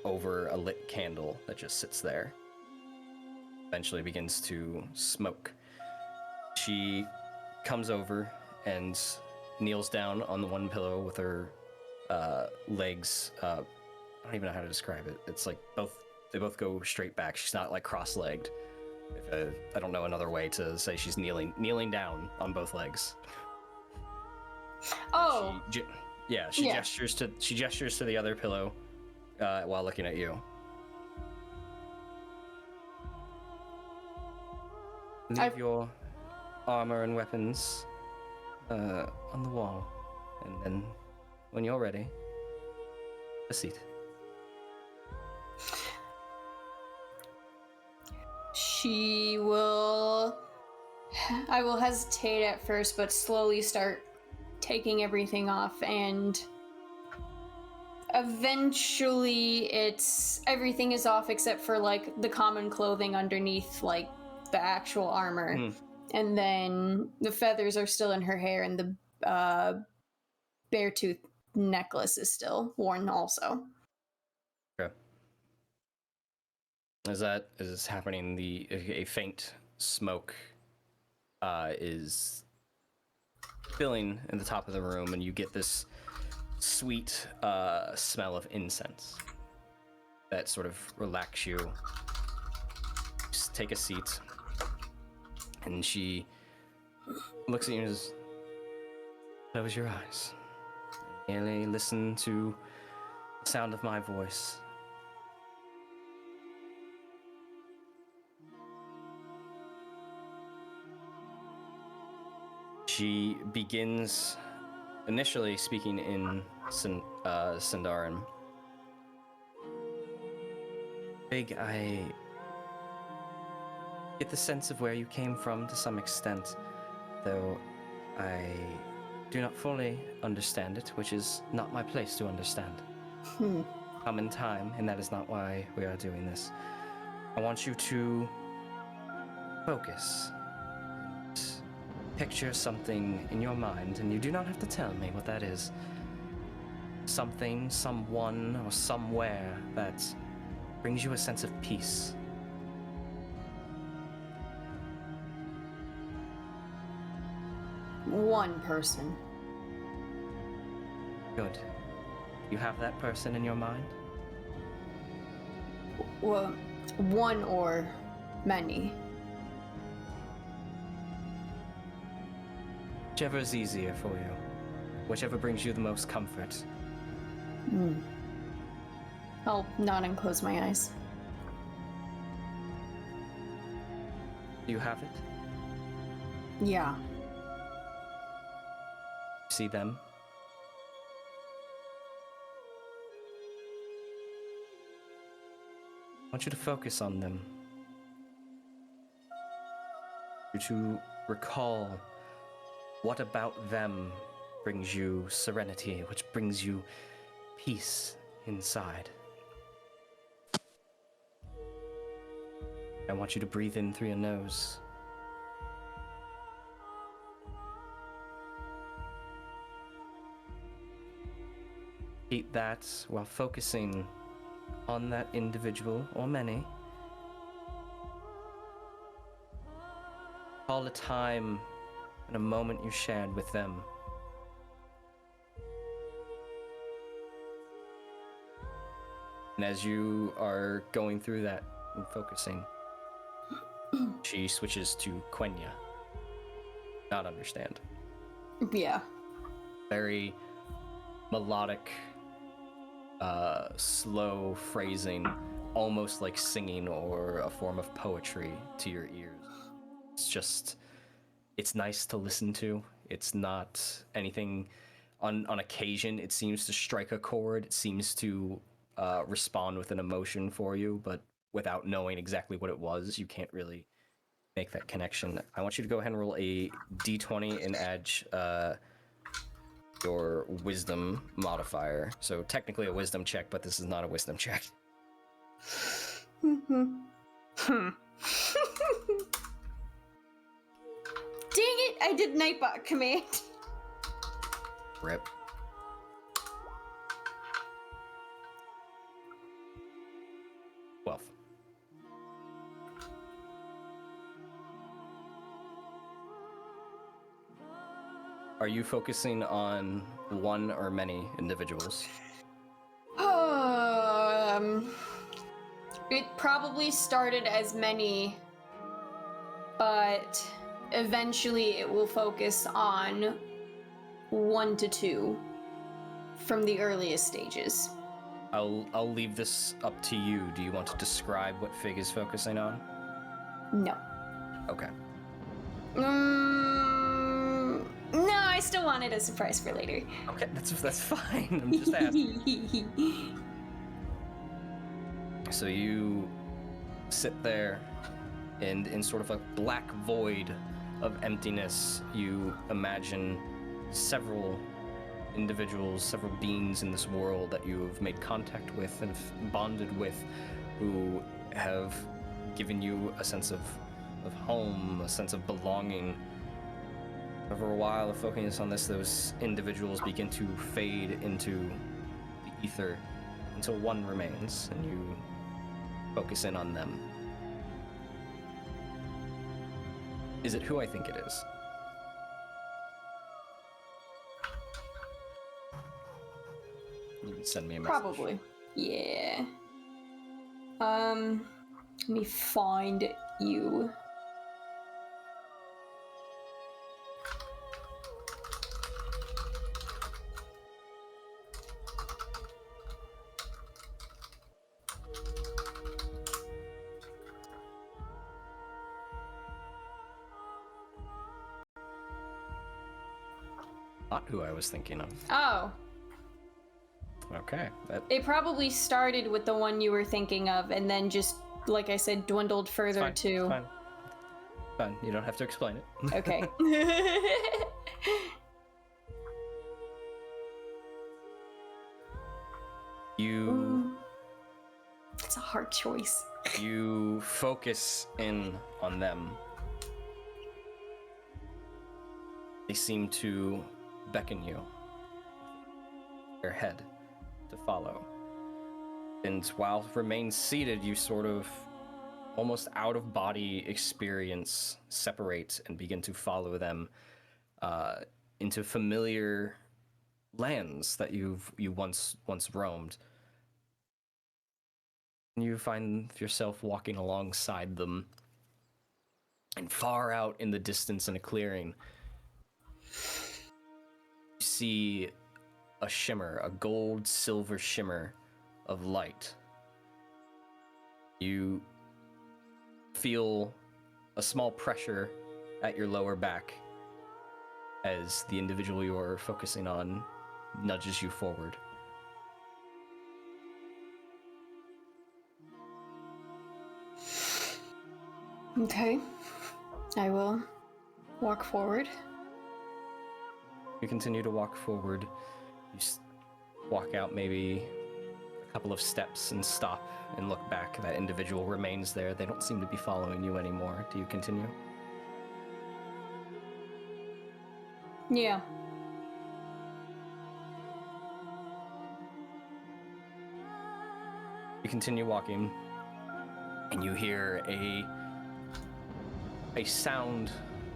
over a lit candle that just sits there. Eventually begins to smoke. She comes over and kneels down on the one pillow with her legs. I don't even know how to describe it. It's like they both go straight back. She's not like cross-legged. I don't know another way to say she's kneeling down on both legs. Oh. She gestures to the other pillow while looking at you. Leave your armor and weapons on the wall, and then when you're ready, a seat. I will hesitate at first, but slowly start taking everything off, and eventually everything is off except for like the common clothing underneath like the actual armor. And then the feathers are still in her hair, and the bear tooth necklace is still worn also. Okay. As that is happening, a faint smoke is filling in the top of the room, and you get this sweet smell of incense that sort of relax you. Just take a seat, and she looks at you and says, "Close your eyes. Merely listen to the sound of my voice." She begins initially speaking in Sindarin. Big, I get the sense of where you came from to some extent, though I do not fully understand it, which is not my place to understand. Come in time, and that is not why we are doing this. I want you to focus. Picture something in your mind, and you do not have to tell me what that is. Something, someone, or somewhere that brings you a sense of peace. One person. Good. You have that person in your mind? Well, one or many. Whichever is easier for you. Whichever brings you the most comfort. I'll nod and close my eyes. Do you have it? Yeah. See them? I want you to focus on them. You to recall what about them brings you serenity, which brings you peace inside. I want you to breathe in through your nose. Repeat that while focusing on that individual or many. Recall a time and a moment you shared with them. And as you are going through that and focusing, she switches to Quenya. Not understand. Yeah. Very melodic, slow phrasing, almost like singing or a form of poetry to your ears. It's just, it's nice to listen to. It's not anything, on occasion, it seems to strike a chord. It seems to respond with an emotion for you, but without knowing exactly what it was, you can't really make that connection. I want you to go ahead and roll a d20 and add your wisdom modifier. So technically a wisdom check, but this is not a wisdom check. Dang it! I did Nightbot command. Rip. Well. Are you focusing on one or many individuals? It probably started as many, but eventually it will focus on 1 to 2 from the earliest stages. I'll leave this up to you. Do you want to describe what Fig is focusing on? No. Okay. No, I still wanted a surprise for later. Okay, that's fine. I'm just asking. So you sit there, and in sort of a black void of emptiness, you imagine several individuals, several beings in this world that you have made contact with and bonded with, who have given you a sense of home, a sense of belonging. Over a while of focusing on this, those individuals begin to fade into the ether until one remains, and you focus in on them. Is it who I think it is? You can send me a message. Probably. Yeah. Let me find you. Not who I was thinking of. Oh. Okay. It probably started with the one you were thinking of, and then just, like I said, dwindled further Fine, to... Fine. Fine. You don't have to explain it. Okay. It's a hard choice. You focus in on them. They seem to beckon you, their head, to follow. And while remain seated, you sort of almost out-of-body experience separate and begin to follow them into familiar lands that you once roamed. And you find yourself walking alongside them, and far out in the distance in a clearing, you see a shimmer, a gold-silver shimmer of light. You feel a small pressure at your lower back as the individual you're focusing on nudges you forward. Okay. I will walk forward. You continue to walk forward. You walk out maybe a couple of steps and stop and look back. That individual remains there. They don't seem to be following you anymore. Do you continue? Yeah. You continue walking, and you hear a sound,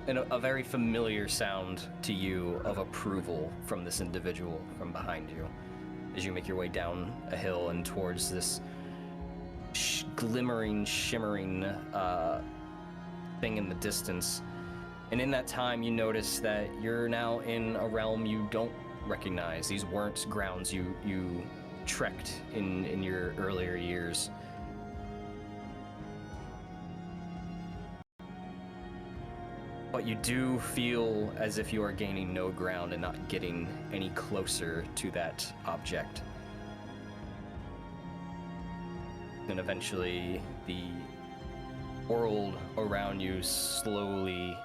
a very familiar sound to you of approval from this individual from behind you as you make your way down a hill and towards this glimmering, shimmering thing in the distance. And in that time, you notice that you're now in a realm you don't recognize. These weren't grounds you trekked in your earlier years. But you do feel as if you are gaining no ground and not getting any closer to that object. And eventually, the world around you slowly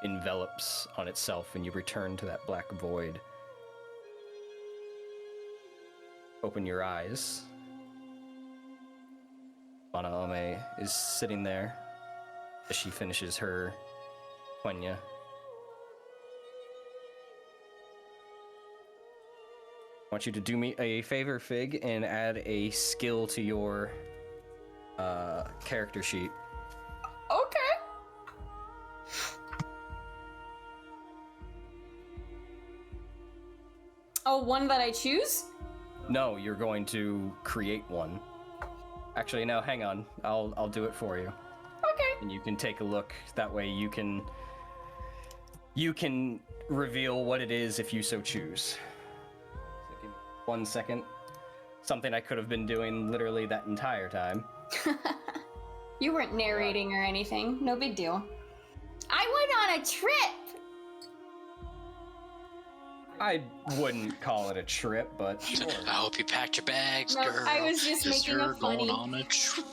envelops on itself, and you return to that black void. Open your eyes. Manyamë is sitting there as she finishes her Quenya. I want you to do me a favor, Fig, and add a skill to your character sheet. Okay. Oh, one that I choose? No, you're going to create one. Actually, no, hang on. I'll do it for you. Okay. And you can take a look. That way you can reveal what it is if you so choose. So give me 1 second. Something I could have been doing literally that entire time. You weren't narrating or anything. No big deal. I went on a trip. I wouldn't call it a trip, but sure. I hope you packed your bags, No, girl. I was just 'cause making a you're going funny. on a trip.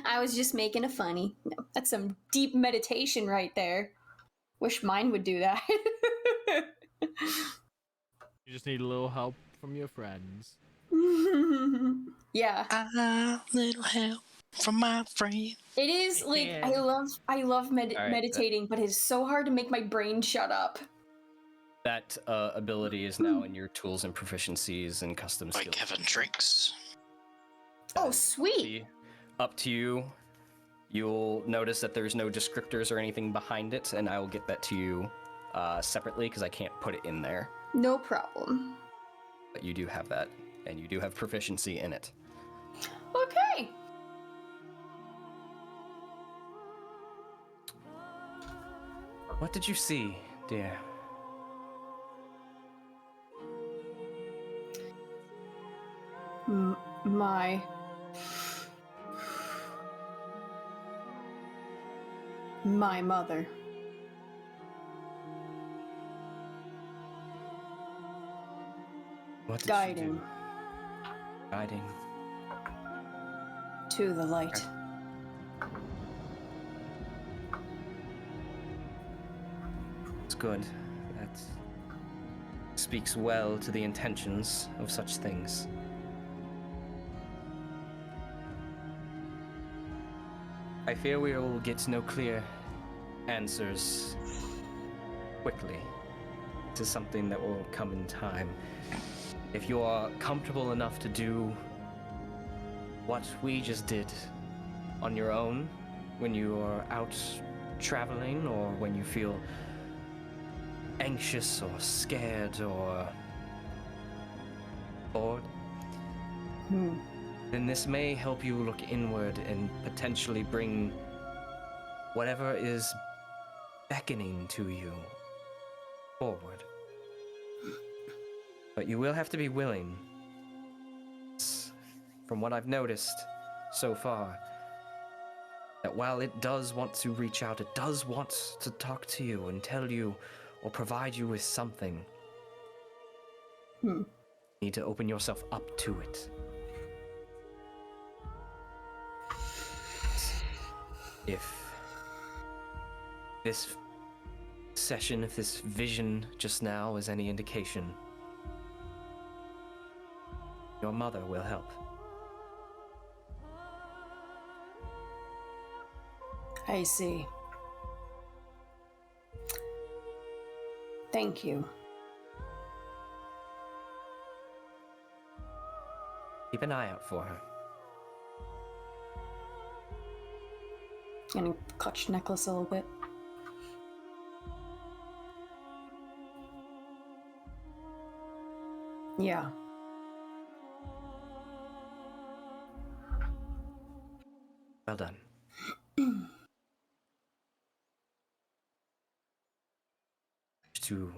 I was just making a funny. No, that's some deep meditation right there. Wish mine would do that. You just need a little help from your friends. Yeah. A little help from my friend. It is like I love All right, meditating, but it's so hard to make my brain shut up. That ability is now in your tools and proficiencies and custom skills. Like Kevin drinks. Oh, sweet. Be up to you. You'll notice that there's no descriptors or anything behind it, and I will get that to you separately because I can't put it in there. No problem. But you do have that, and you do have proficiency in it. Okay. What did you see, dear? My mother. What did Guiding. she do? Guiding. To the light. It's good. That speaks well to the intentions of such things. I fear we will get no clear answers quickly. This is something that will come in time. If you are comfortable enough to do what we just did on your own when you are out traveling or when you feel anxious or scared or bored, then this may help you look inward and potentially bring whatever is beckoning to you forward. But you will have to be willing. From what I've noticed so far, that while it does want to reach out, it does want to talk to you and tell you or provide you with something. You need to open yourself up to it. If this session, if this vision just now is any indication, your mother will help. I see. Thank you. Keep an eye out for her. And clutch necklace a little bit. Yeah. Well done. To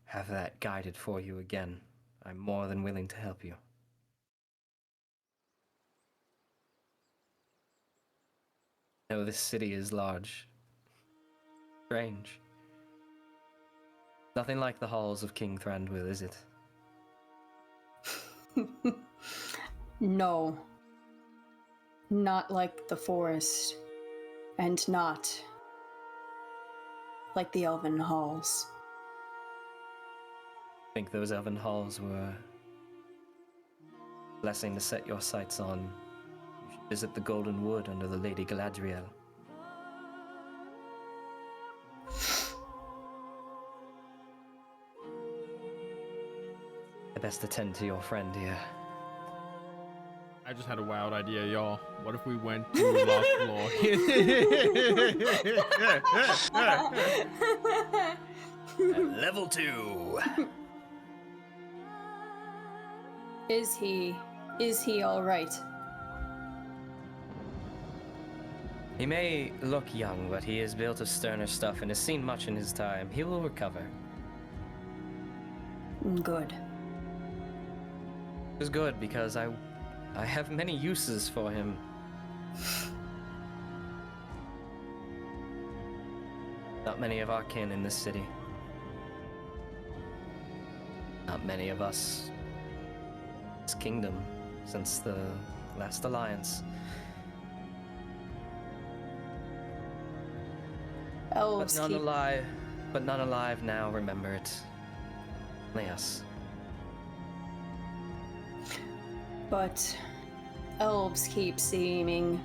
have that guided for you again, I'm more than willing to help you. I know this city is large. Strange. Nothing like the halls of King Thranduil, is it? No. Not like the forest. And not like the elven halls. I think those elven halls were a blessing to set your sights on. You should visit the Golden Wood under the Lady Galadriel. I best attend to your friend here. I just had a wild idea, y'all. What if we went to Malvhor? At level 2. Is he all right? He may look young, but he is built of sterner stuff and has seen much in his time. He will recover. Good. It was good because I have many uses for him. not many of our kin in this city. Not many of us. This kingdom since the last alliance. Elves But none keep alive. But none alive now. Remember it. Only us. But elves keep seeming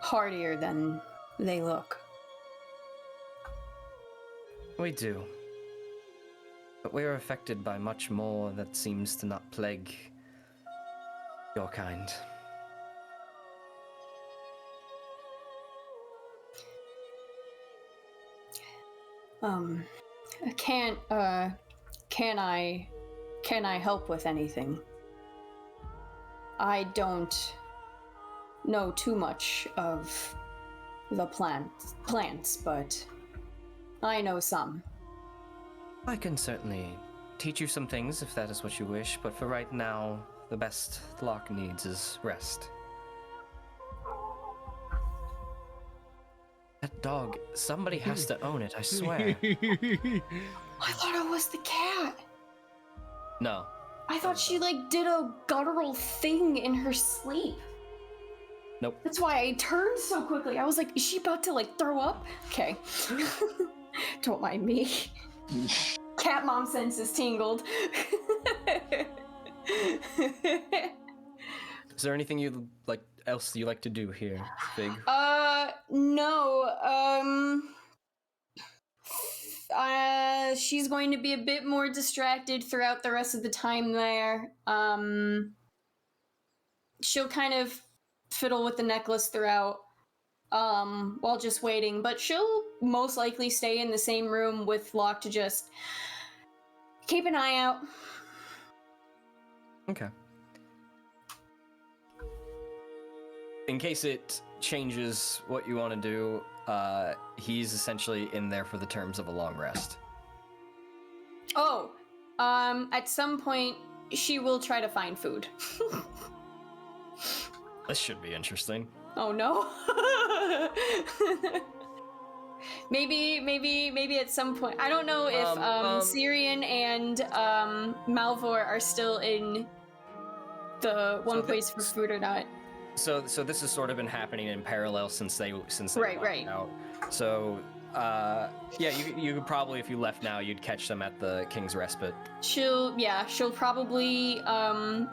hardier than they look. We do. But we are affected by much more that seems to not plague your kind. Can I help with anything? I don't know too much of the plants, but I know some. I can certainly teach you some things if that is what you wish, but for right now, the best Locke needs is rest. That dog, somebody has to own it, I swear. I thought it was the cat. No. I thought she did a guttural thing in her sleep. Nope. That's why I turned so quickly. I was like, is she about to throw up? Okay. Don't mind me. Cat mom senses tingled. Is there anything else you like to do here, Fig? No. She's going to be a bit more distracted throughout the rest of the time there. She'll kind of fiddle with the necklace throughout, while just waiting, but she'll most likely stay in the same room with Locke to just keep an eye out. Okay. In case it changes what you want to do, he's essentially in there for the terms of a long rest. Oh, at some point, she will try to find food. This should be interesting. Oh no. maybe at some point. I don't know if Cirion and Malvhor are still in the one place for food or not. So this has sort of been happening in parallel since they Right. out. So yeah, you could probably, if you left now, you'd catch them at the King's Respite. She'll probably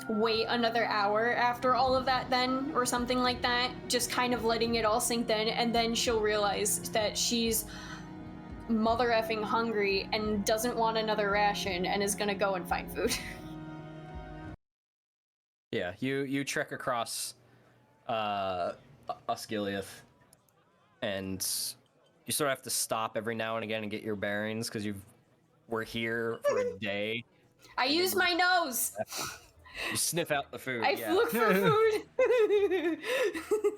wait another hour after all of that then, or something like that, just kind of letting it all sink in, and then she'll realize that she's mother effing hungry and doesn't want another ration and is gonna go and find food. Yeah, you trek across Osgiliath, and you sort of have to stop every now and again and get your bearings because we're here for a day. I use my nose. You sniff out the food. I look for food.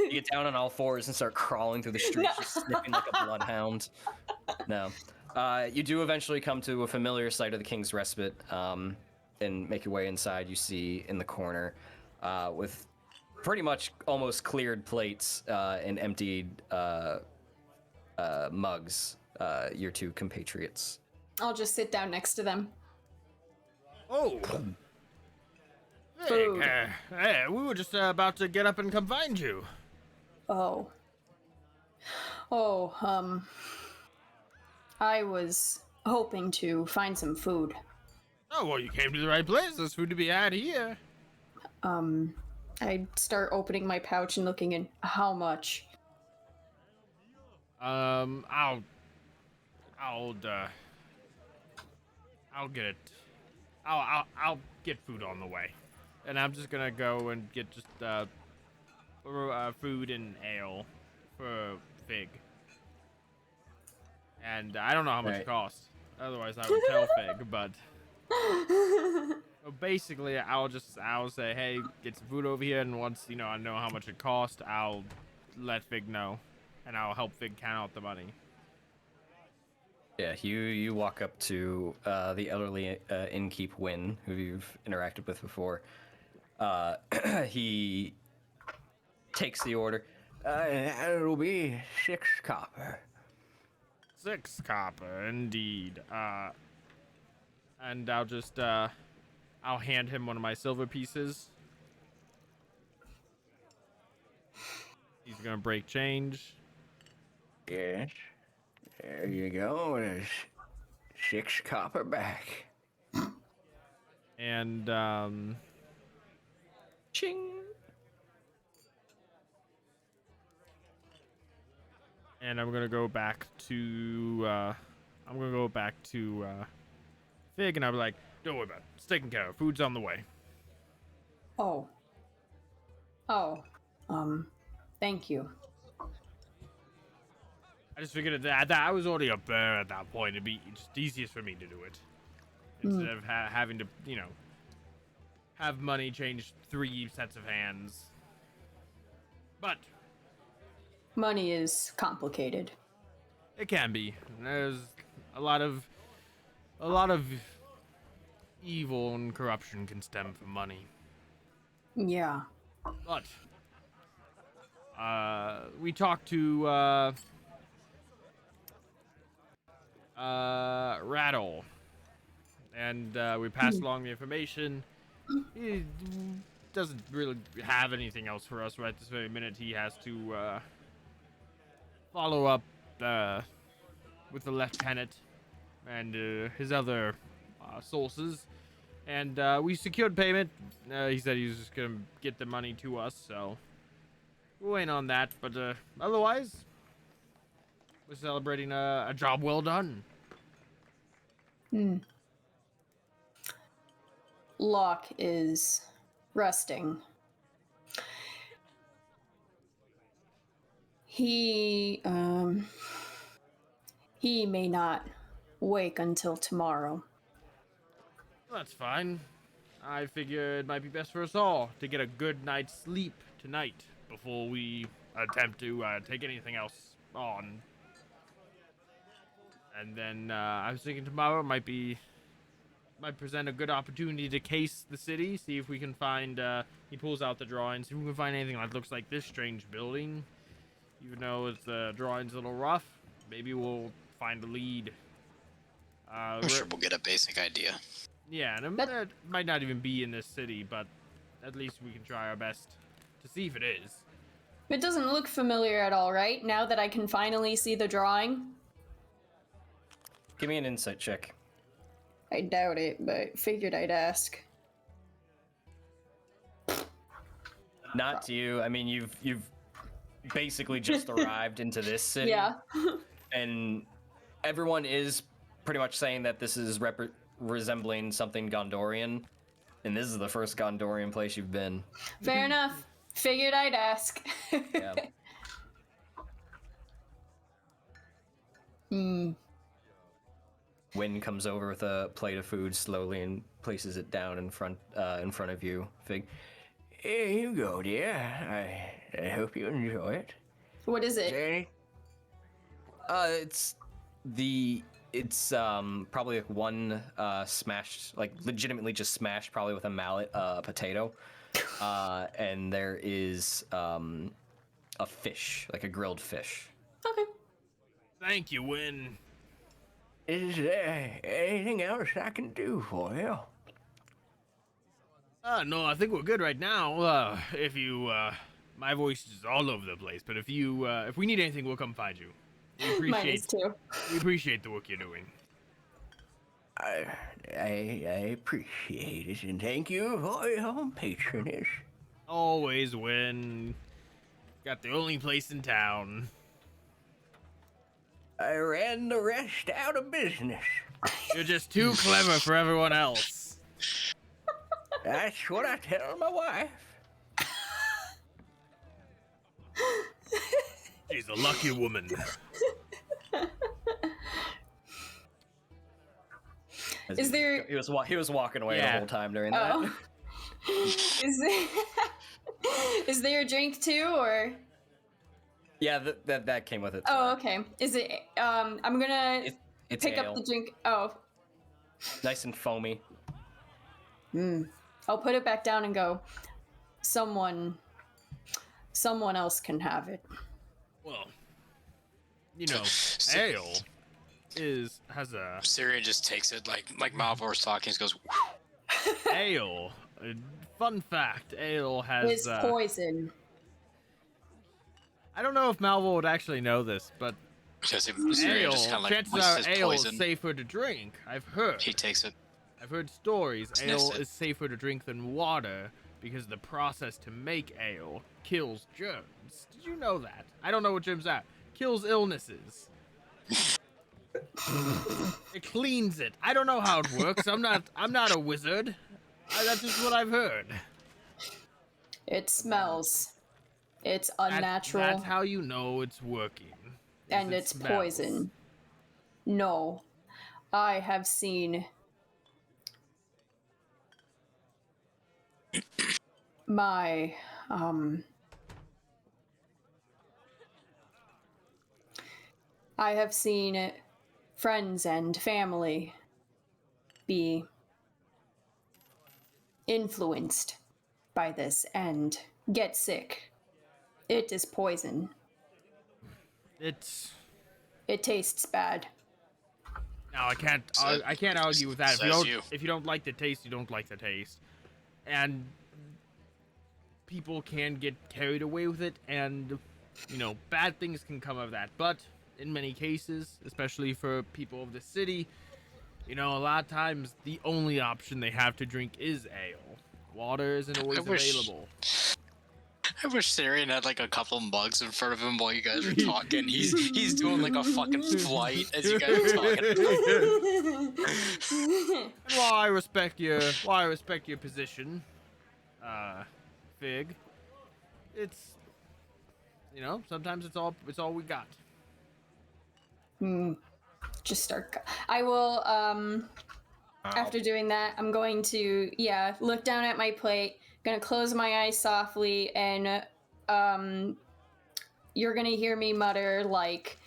You get down on all fours and start crawling through the streets, just sniffing like a bloodhound. No. You do eventually come to a familiar sight of the King's Respite, and make your way inside. You see in the corner, with pretty much almost cleared plates and emptied mugs, your two compatriots. I'll just sit down next to them. Oh. Food. Hey, we were just about to get up and come find you. Oh, I was hoping to find some food. Oh, well, you came to the right place. There's food to be had here. I start opening my pouch and looking in. How much? I'll get it. I'll get food on the way, and I'm just gonna go and get just food and ale for Fig. And I don't know how much it costs. Otherwise, I would tell Fig. But so basically, I'll say, hey, get some food over here, and once I know how much it costs, I'll let Fig know, and I'll help Fig count out the money. Yeah, you walk up to the elderly innkeep Wynn, who you've interacted with before. He takes the order. It'll be 6 copper. 6 copper, indeed. And I'll just, I'll hand him one of my silver pieces. He's gonna break change. Yes. There you go. There's 6 copper back. And, Ching. and I'm gonna go back to, Fig, and I'll be like, don't worry about it. It's taken care of. Food's on the way. Oh. Thank you. I just figured that I was already up there at that point. It'd be just easiest for me to do it. Instead of having to, have money change 3 sets of hands. But Money is complicated. it can be. There's a lot of evil and corruption can stem from money. Yeah. But we talked to Rador, and we passed along the information. He doesn't really have anything else for us right this very minute. He has to follow up with the lieutenant and his other sources, and we secured payment. He said he was just gonna get the money to us, so we're waiting on that. But otherwise, we're celebrating a job well done. Locke is resting. He may not wake until tomorrow. That's fine. I figure it might be best for us all to get a good night's sleep tonight before we attempt to take anything else on. And then I was thinking tomorrow might present a good opportunity to case the city, see if we can find. He pulls out the drawings, see if we can find anything that looks like this strange building. Even though the drawing's a little rough, maybe we'll find a lead. I'm sure we'll get a basic idea. Yeah, and it might not even be in this city, but at least we can try our best to see if it is. It doesn't look familiar at all, right? Now that I can finally see the drawing? Give me an insight check. I doubt it, but figured I'd ask. Not to you. I mean, you've basically just arrived into this city. Yeah. And everyone is pretty much saying that this is resembling something Gondorian. And this is the first Gondorian place you've been. Fair enough. Figured I'd ask. Yeah. Wynn comes over with a plate of food slowly and places it down in front of you. Fig. Here you go, dear. I hope you enjoy it. What is it? Jenny? It's probably like one smashed, like legitimately just smashed, probably with a mallet, potato. And there is a fish, like a grilled fish. Okay. Thank you, Win. Is there anything else I can do for you? No, I think we're good right now. If you, my voice is all over the place, but if we need anything, we'll come find you. Mine is too. We appreciate the work you're doing. I appreciate it, and thank you for your patronage. Always Win. Got the only place in town. I ran the rest out of business. You're just too clever for everyone else. That's what I tell my wife. She's a lucky woman. Is there... He was walking away the whole time during Oh. that. Is there a drink too, or? Yeah, that came with it. Oh, okay. Is it? I'm gonna It's pick ale. up the drink. Oh. Nice and foamy. I'll put it back down and go. Someone else can have it. Well, ale. has a Cirion just takes it like Malvhor's talking. He goes, ale. Fun fact: ale has It's poison. I don't know if Malvhor would actually know this, but because Cirion ale, just kind of like chances wastes are his ale poison. is safer to drink. I've heard. He takes it. I've heard stories. Sniffs Ale it. is safer to drink than water because the process to make ale kills germs. Did you know that? I don't know what germs are. Kills illnesses. It cleans it. I don't know how it works. I'm not a wizard. That's just what I've heard. It smells. It's unnatural. That's how you know it's working. And it it's smells. poison. No. I have seen my I have seen friends and family be influenced by this and get sick. It is poison. It tastes bad. No, I can't argue with that. If you don't like the taste, you don't like the taste. And people can get carried away with it, and bad things can come of that. But in many cases, especially for people of the city, a lot of times the only option they have to drink is ale. Water isn't always available. I wish Cirion had like a couple mugs in front of him while you guys were talking. He's doing like a fucking flight as you guys are talking. And while I respect your position, Fig, it's sometimes it's all we got. Just start. I will. After doing that, I'm going to look down at my plate. Gonna close my eyes softly, and you're gonna hear me mutter like,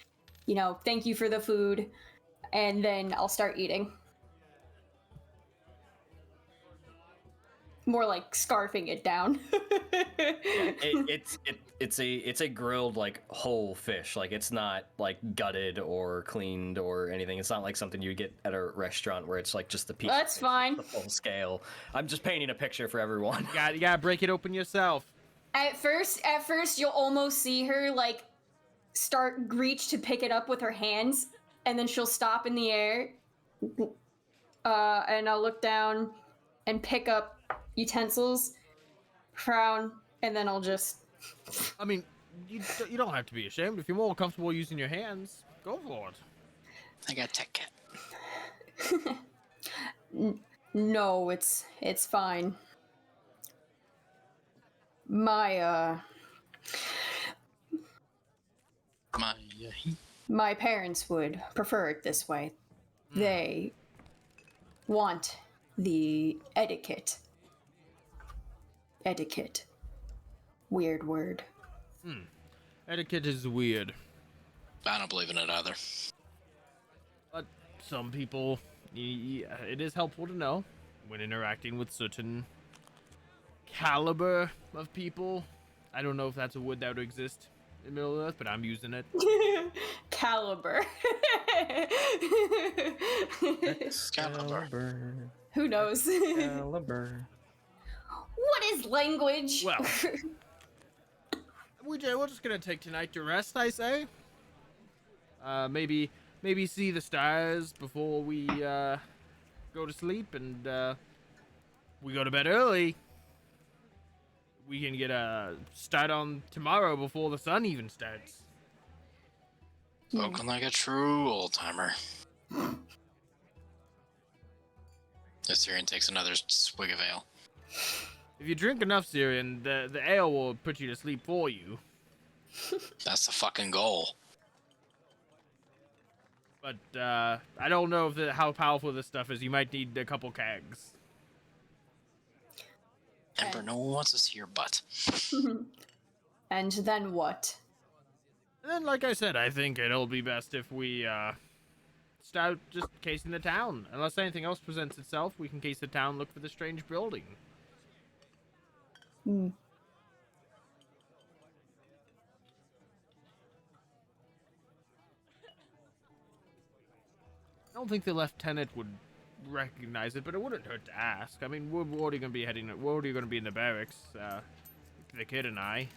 thank you for the food, and then I'll start eating. More like scarfing it down. It's a grilled like whole fish. Like it's not like gutted or cleaned or anything. It's not like something you get at a restaurant where it's like just the piece. That's fine. The full scale. I'm just painting a picture for everyone. You gotta break it open yourself. At first, you'll almost see her like reach to pick it up with her hands, and then she'll stop in the air. And I'll look down and pick up utensils, frown, and then I'll just... I mean, you don't have to be ashamed. If you're more comfortable using your hands, go for it. I got tech cat. No, it's fine. My parents would prefer it this way. They want the etiquette. Etiquette. Weird word. Etiquette is weird. I don't believe in it either. But some people, it is helpful to know when interacting with certain caliber of people. I don't know if that's a word that would exist in Middle-earth, but I'm using it. Caliber. Excalibur. Who knows? Caliber. What is language? Well, we're just gonna take tonight to rest, I say. Maybe see the stars before we go to sleep, and we go to bed early. We can get a start on tomorrow before the sun even starts. Spoken like a true old timer. Cirion takes another swig of ale. If you drink enough, Cirion, the ale will put you to sleep for you. That's the fucking goal. But I don't know how powerful this stuff is. You might need a couple kegs. Ember, no one wants to see your butt. And then what? And then, like I said, I think it'll be best if we start just casing the town. Unless anything else presents itself, we can case the town, look for the strange building. I don't think the lieutenant would recognize it, but it wouldn't hurt to ask. I mean, we're already going to be we're already going to be in the barracks, the kid and I.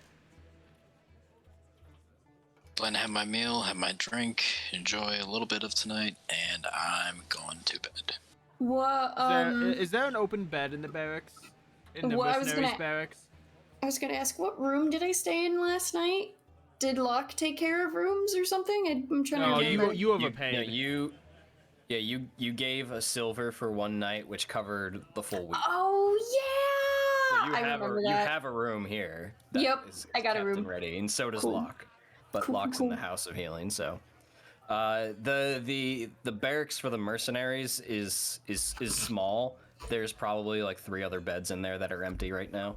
Plan to have my meal, have my drink, enjoy a little bit of tonight, and I'm going to bed. What? Is there an open bed in the barracks? In the Well, mercenaries barracks? I was gonna ask, what room did I stay in last night? Did Locke take care of rooms or something? I'm trying to remember. you overpaid. You gave a silver for one night, which covered the full week. Oh yeah! So I remember that. You have a room here. Yep, I got a kept room. and ready, and so does Cool. Locke. But Cool, Locke's cool. in the House of Healing, so. The barracks for the mercenaries is small. There's probably like 3 other beds in there that are empty right now.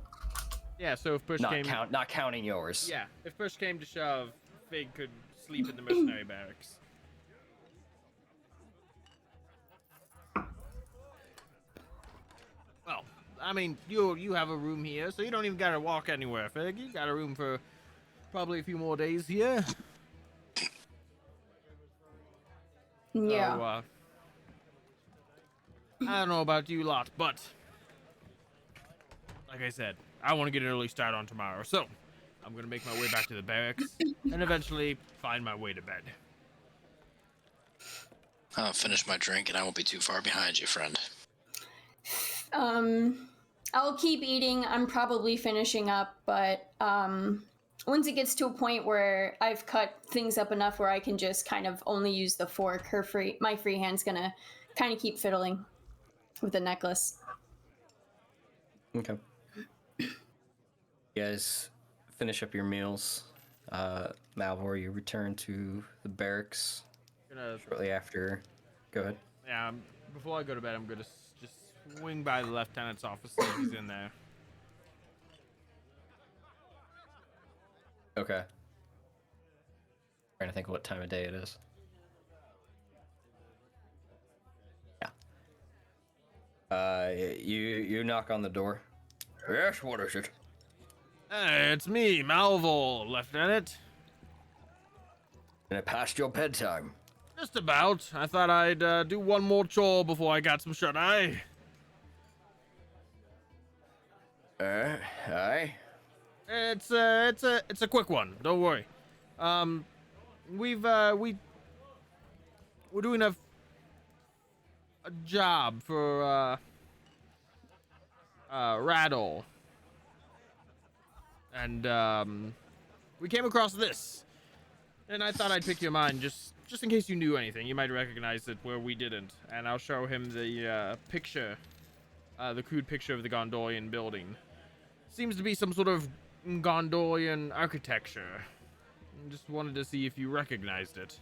Yeah, so if push Not counting yours. Yeah, if push came to shove, Fig could sleep in the mercenary barracks. Well, I mean, you have a room here, so you don't even gotta walk anywhere, Fig. You got a room for probably a few more days here. Yeah. So, I don't know about you lot, but like I said, I want to get an early start on tomorrow, so I'm gonna make my way back to the barracks and eventually find my way to bed. I'll finish my drink, and I won't be too far behind you, friend. I'll keep eating. I'm probably finishing up, but once it gets to a point where I've cut things up enough where I can just kind of only use the fork, my free hand's gonna kind of keep fiddling with the necklace. Okay. You guys finish up your meals. Malvhor, you return to the barracks shortly after. Go ahead. Yeah, before I go to bed, I'm gonna just swing by the lieutenant's office, see if he's in there. Okay. Trying to think of what time of day it is. Yeah. You knock on the door. Yes, what is it? Hey, it's me, Malvhor, Lieutenant. And it past your bedtime. Just about. I thought I'd do one more chore before I got some shut-eye. Aye. It's a quick one. Don't worry. We're doing a job for Rador, and we came across this, and I thought I'd pick your mind just in case you knew anything. You might recognize it where we didn't, and I'll show him the picture, the crude picture of the Gondorian building. Seems to be some sort of Gondorian architecture. Just wanted to see if you recognized it.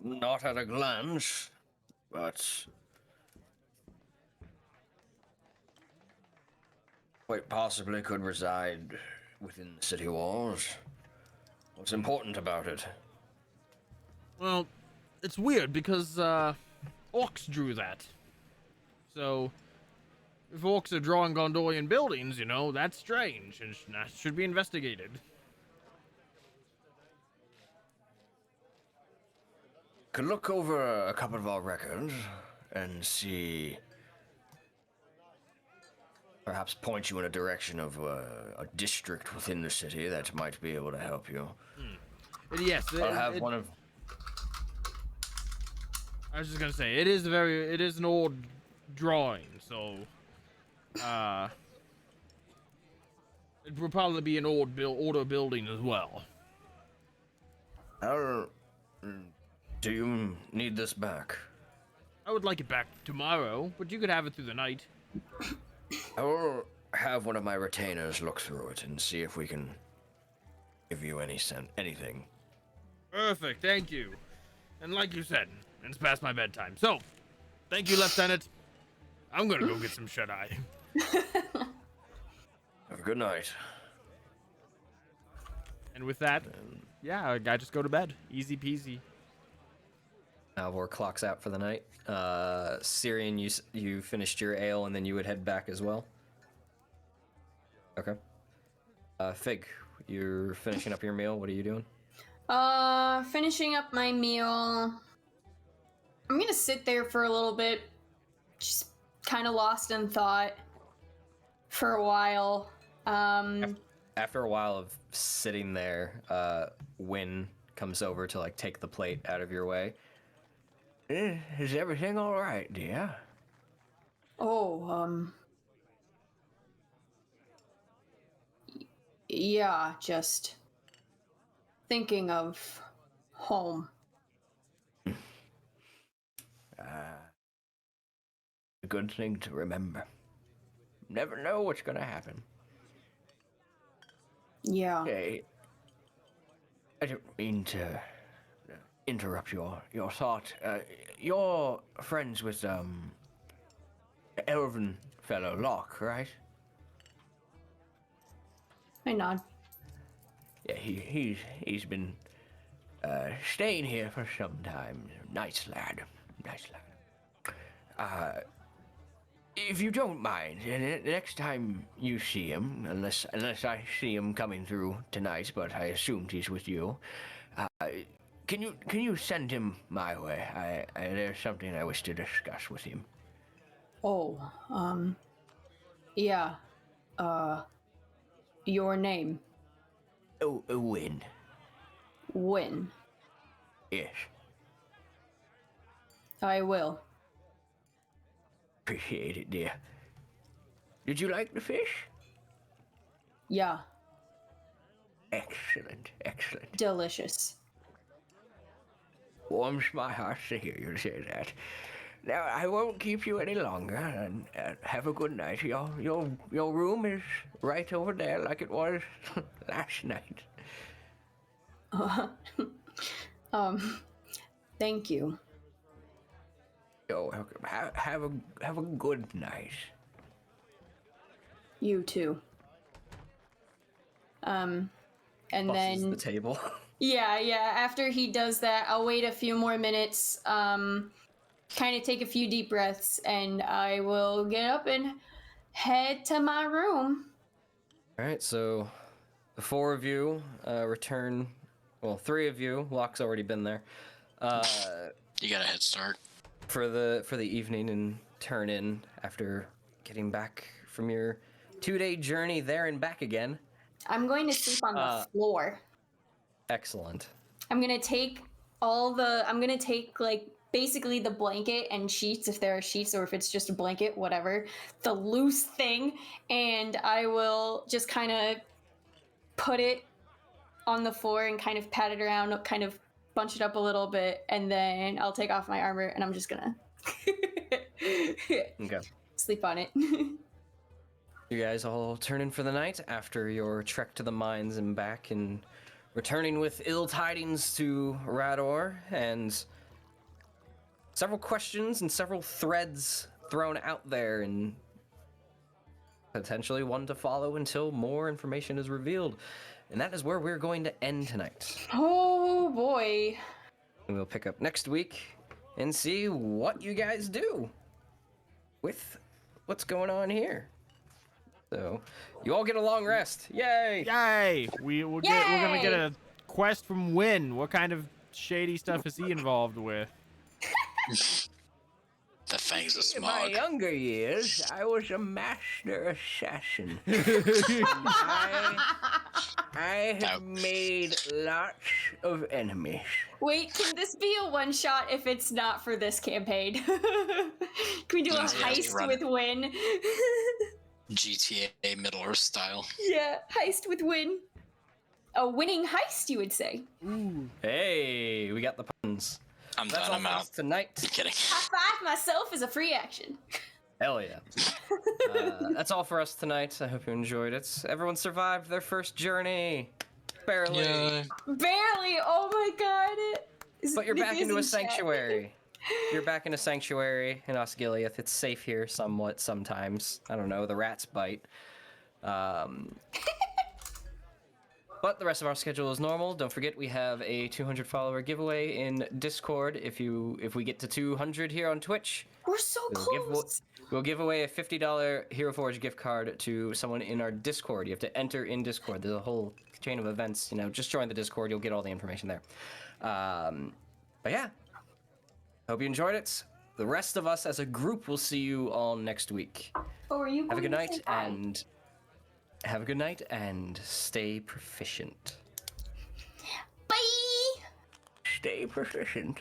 Not at a glance, but quite possibly could reside within the city walls. What's important about it? Well, it's weird because orcs drew that. So, if orcs are drawing Gondorian buildings, that's strange and that should be investigated. Could look over a couple of our records and see. Perhaps point you in a direction of a district within the city that might be able to help you. Yes, I'll have one of. I was just gonna say it is an old drawing, so it will probably be an older building as well. Do you need this back? I would like it back tomorrow, but you could have it through the night. I will have one of my retainers look through it and see if we can give you anything. Perfect, thank you. And like you said, it's past my bedtime. So, thank you, Lieutenant. I'm gonna go get some shut-eye. Have a good night. And with that, yeah, I just go to bed. Easy peasy. Malvhor clocks out for the night. Cirion, you finished your ale and then you would head back as well? Okay. Fig, you're finishing up your meal. What are you doing? Finishing up my meal. I'm gonna sit there for a little bit, just kind of lost in thought for a while. After a while of sitting there, Wynn comes over to like take the plate out of your way. Is everything all right, dear? Oh, yeah, just thinking of home. A good thing to remember. Never know what's gonna happen. Yeah. Hey, I don't mean to interrupt your thought. You're friends with elven fellow Locke, right? I nod. Yeah, he's been staying here for some time. Nice lad, nice lad. If you don't mind, next time you see him, unless I see him coming through tonight, but I assumed he's with you, can you send him my way? There's something I wish to discuss with him. Oh, yeah. Your name? Oh, Wynn. Wynn. Yes. I will. Appreciate it, dear. Did you like the fish? Yeah. Excellent, excellent. Delicious. Warms my heart to hear you say that. Now, I won't keep you any longer, and have a good night. Your room is right over there like it was last night. Thank you. You're welcome. Have a good night. You too. And Bosses then the table. yeah, after he does that, I'll wait a few more minutes, kind of take a few deep breaths, and I will get up and head to my room. All right, so the four of you return. Well, three of you. Locke's already been there. You got a head start. For the evening and turn in after getting back from your 2-day journey there and back again. I'm going to sleep on the floor. Excellent. I'm gonna take like basically the blanket and sheets, if there are sheets, or if it's just a blanket, whatever, the loose thing, and I will just kind of put it on the floor and kind of pat it around, kind of bunch it up a little bit, and then I'll take off my armor and I'm just gonna Okay. sleep on it. You guys all turn in for the night after your trek to the mines and back, and returning with ill tidings to Rador, and several questions and several threads thrown out there, and potentially one to follow until more information is revealed. And that is where we're going to end tonight. Oh boy. And we'll pick up next week and see what you guys do with what's going on here. So, you all get a long rest. Yay! Yay! We're gonna get a quest from Wynn. What kind of shady stuff is he involved with? The fangs of In my smog. younger years, I was a master assassin. I have made lots of enemies. Wait, can this be a one shot if it's not for this campaign? Can we do a Yeah, heist run with Wynn? GTA Middle Earth style. Yeah, heist with Wynn. A winning heist, you would say. Hey, we got the puns. I'm That's done. all I'm for out. us tonight. I'm kidding. High five myself is a free action. Hell yeah. That's all for us tonight. I hope you enjoyed it. Everyone survived their first journey. Barely. Yeah. Barely. Oh my god. But you're This back into a isn't chat. sanctuary. You're back in a sanctuary in Osgiliath. It's safe here somewhat sometimes. I don't know, the rats bite. But the rest of our schedule is normal. Don't forget we have a 200 follower giveaway in Discord. If we get to 200 here on Twitch, We're so close. we'll give away a $50 Hero Forge gift card to someone in our Discord. You have to enter in Discord. There's a whole chain of events. Just join the Discord. You'll get all the information there. But yeah, hope you enjoyed it. The rest of us as a group will see you all next week. Oh, are you Have a good going to night say bye? and have a good night and stay proficient. Bye. Stay proficient.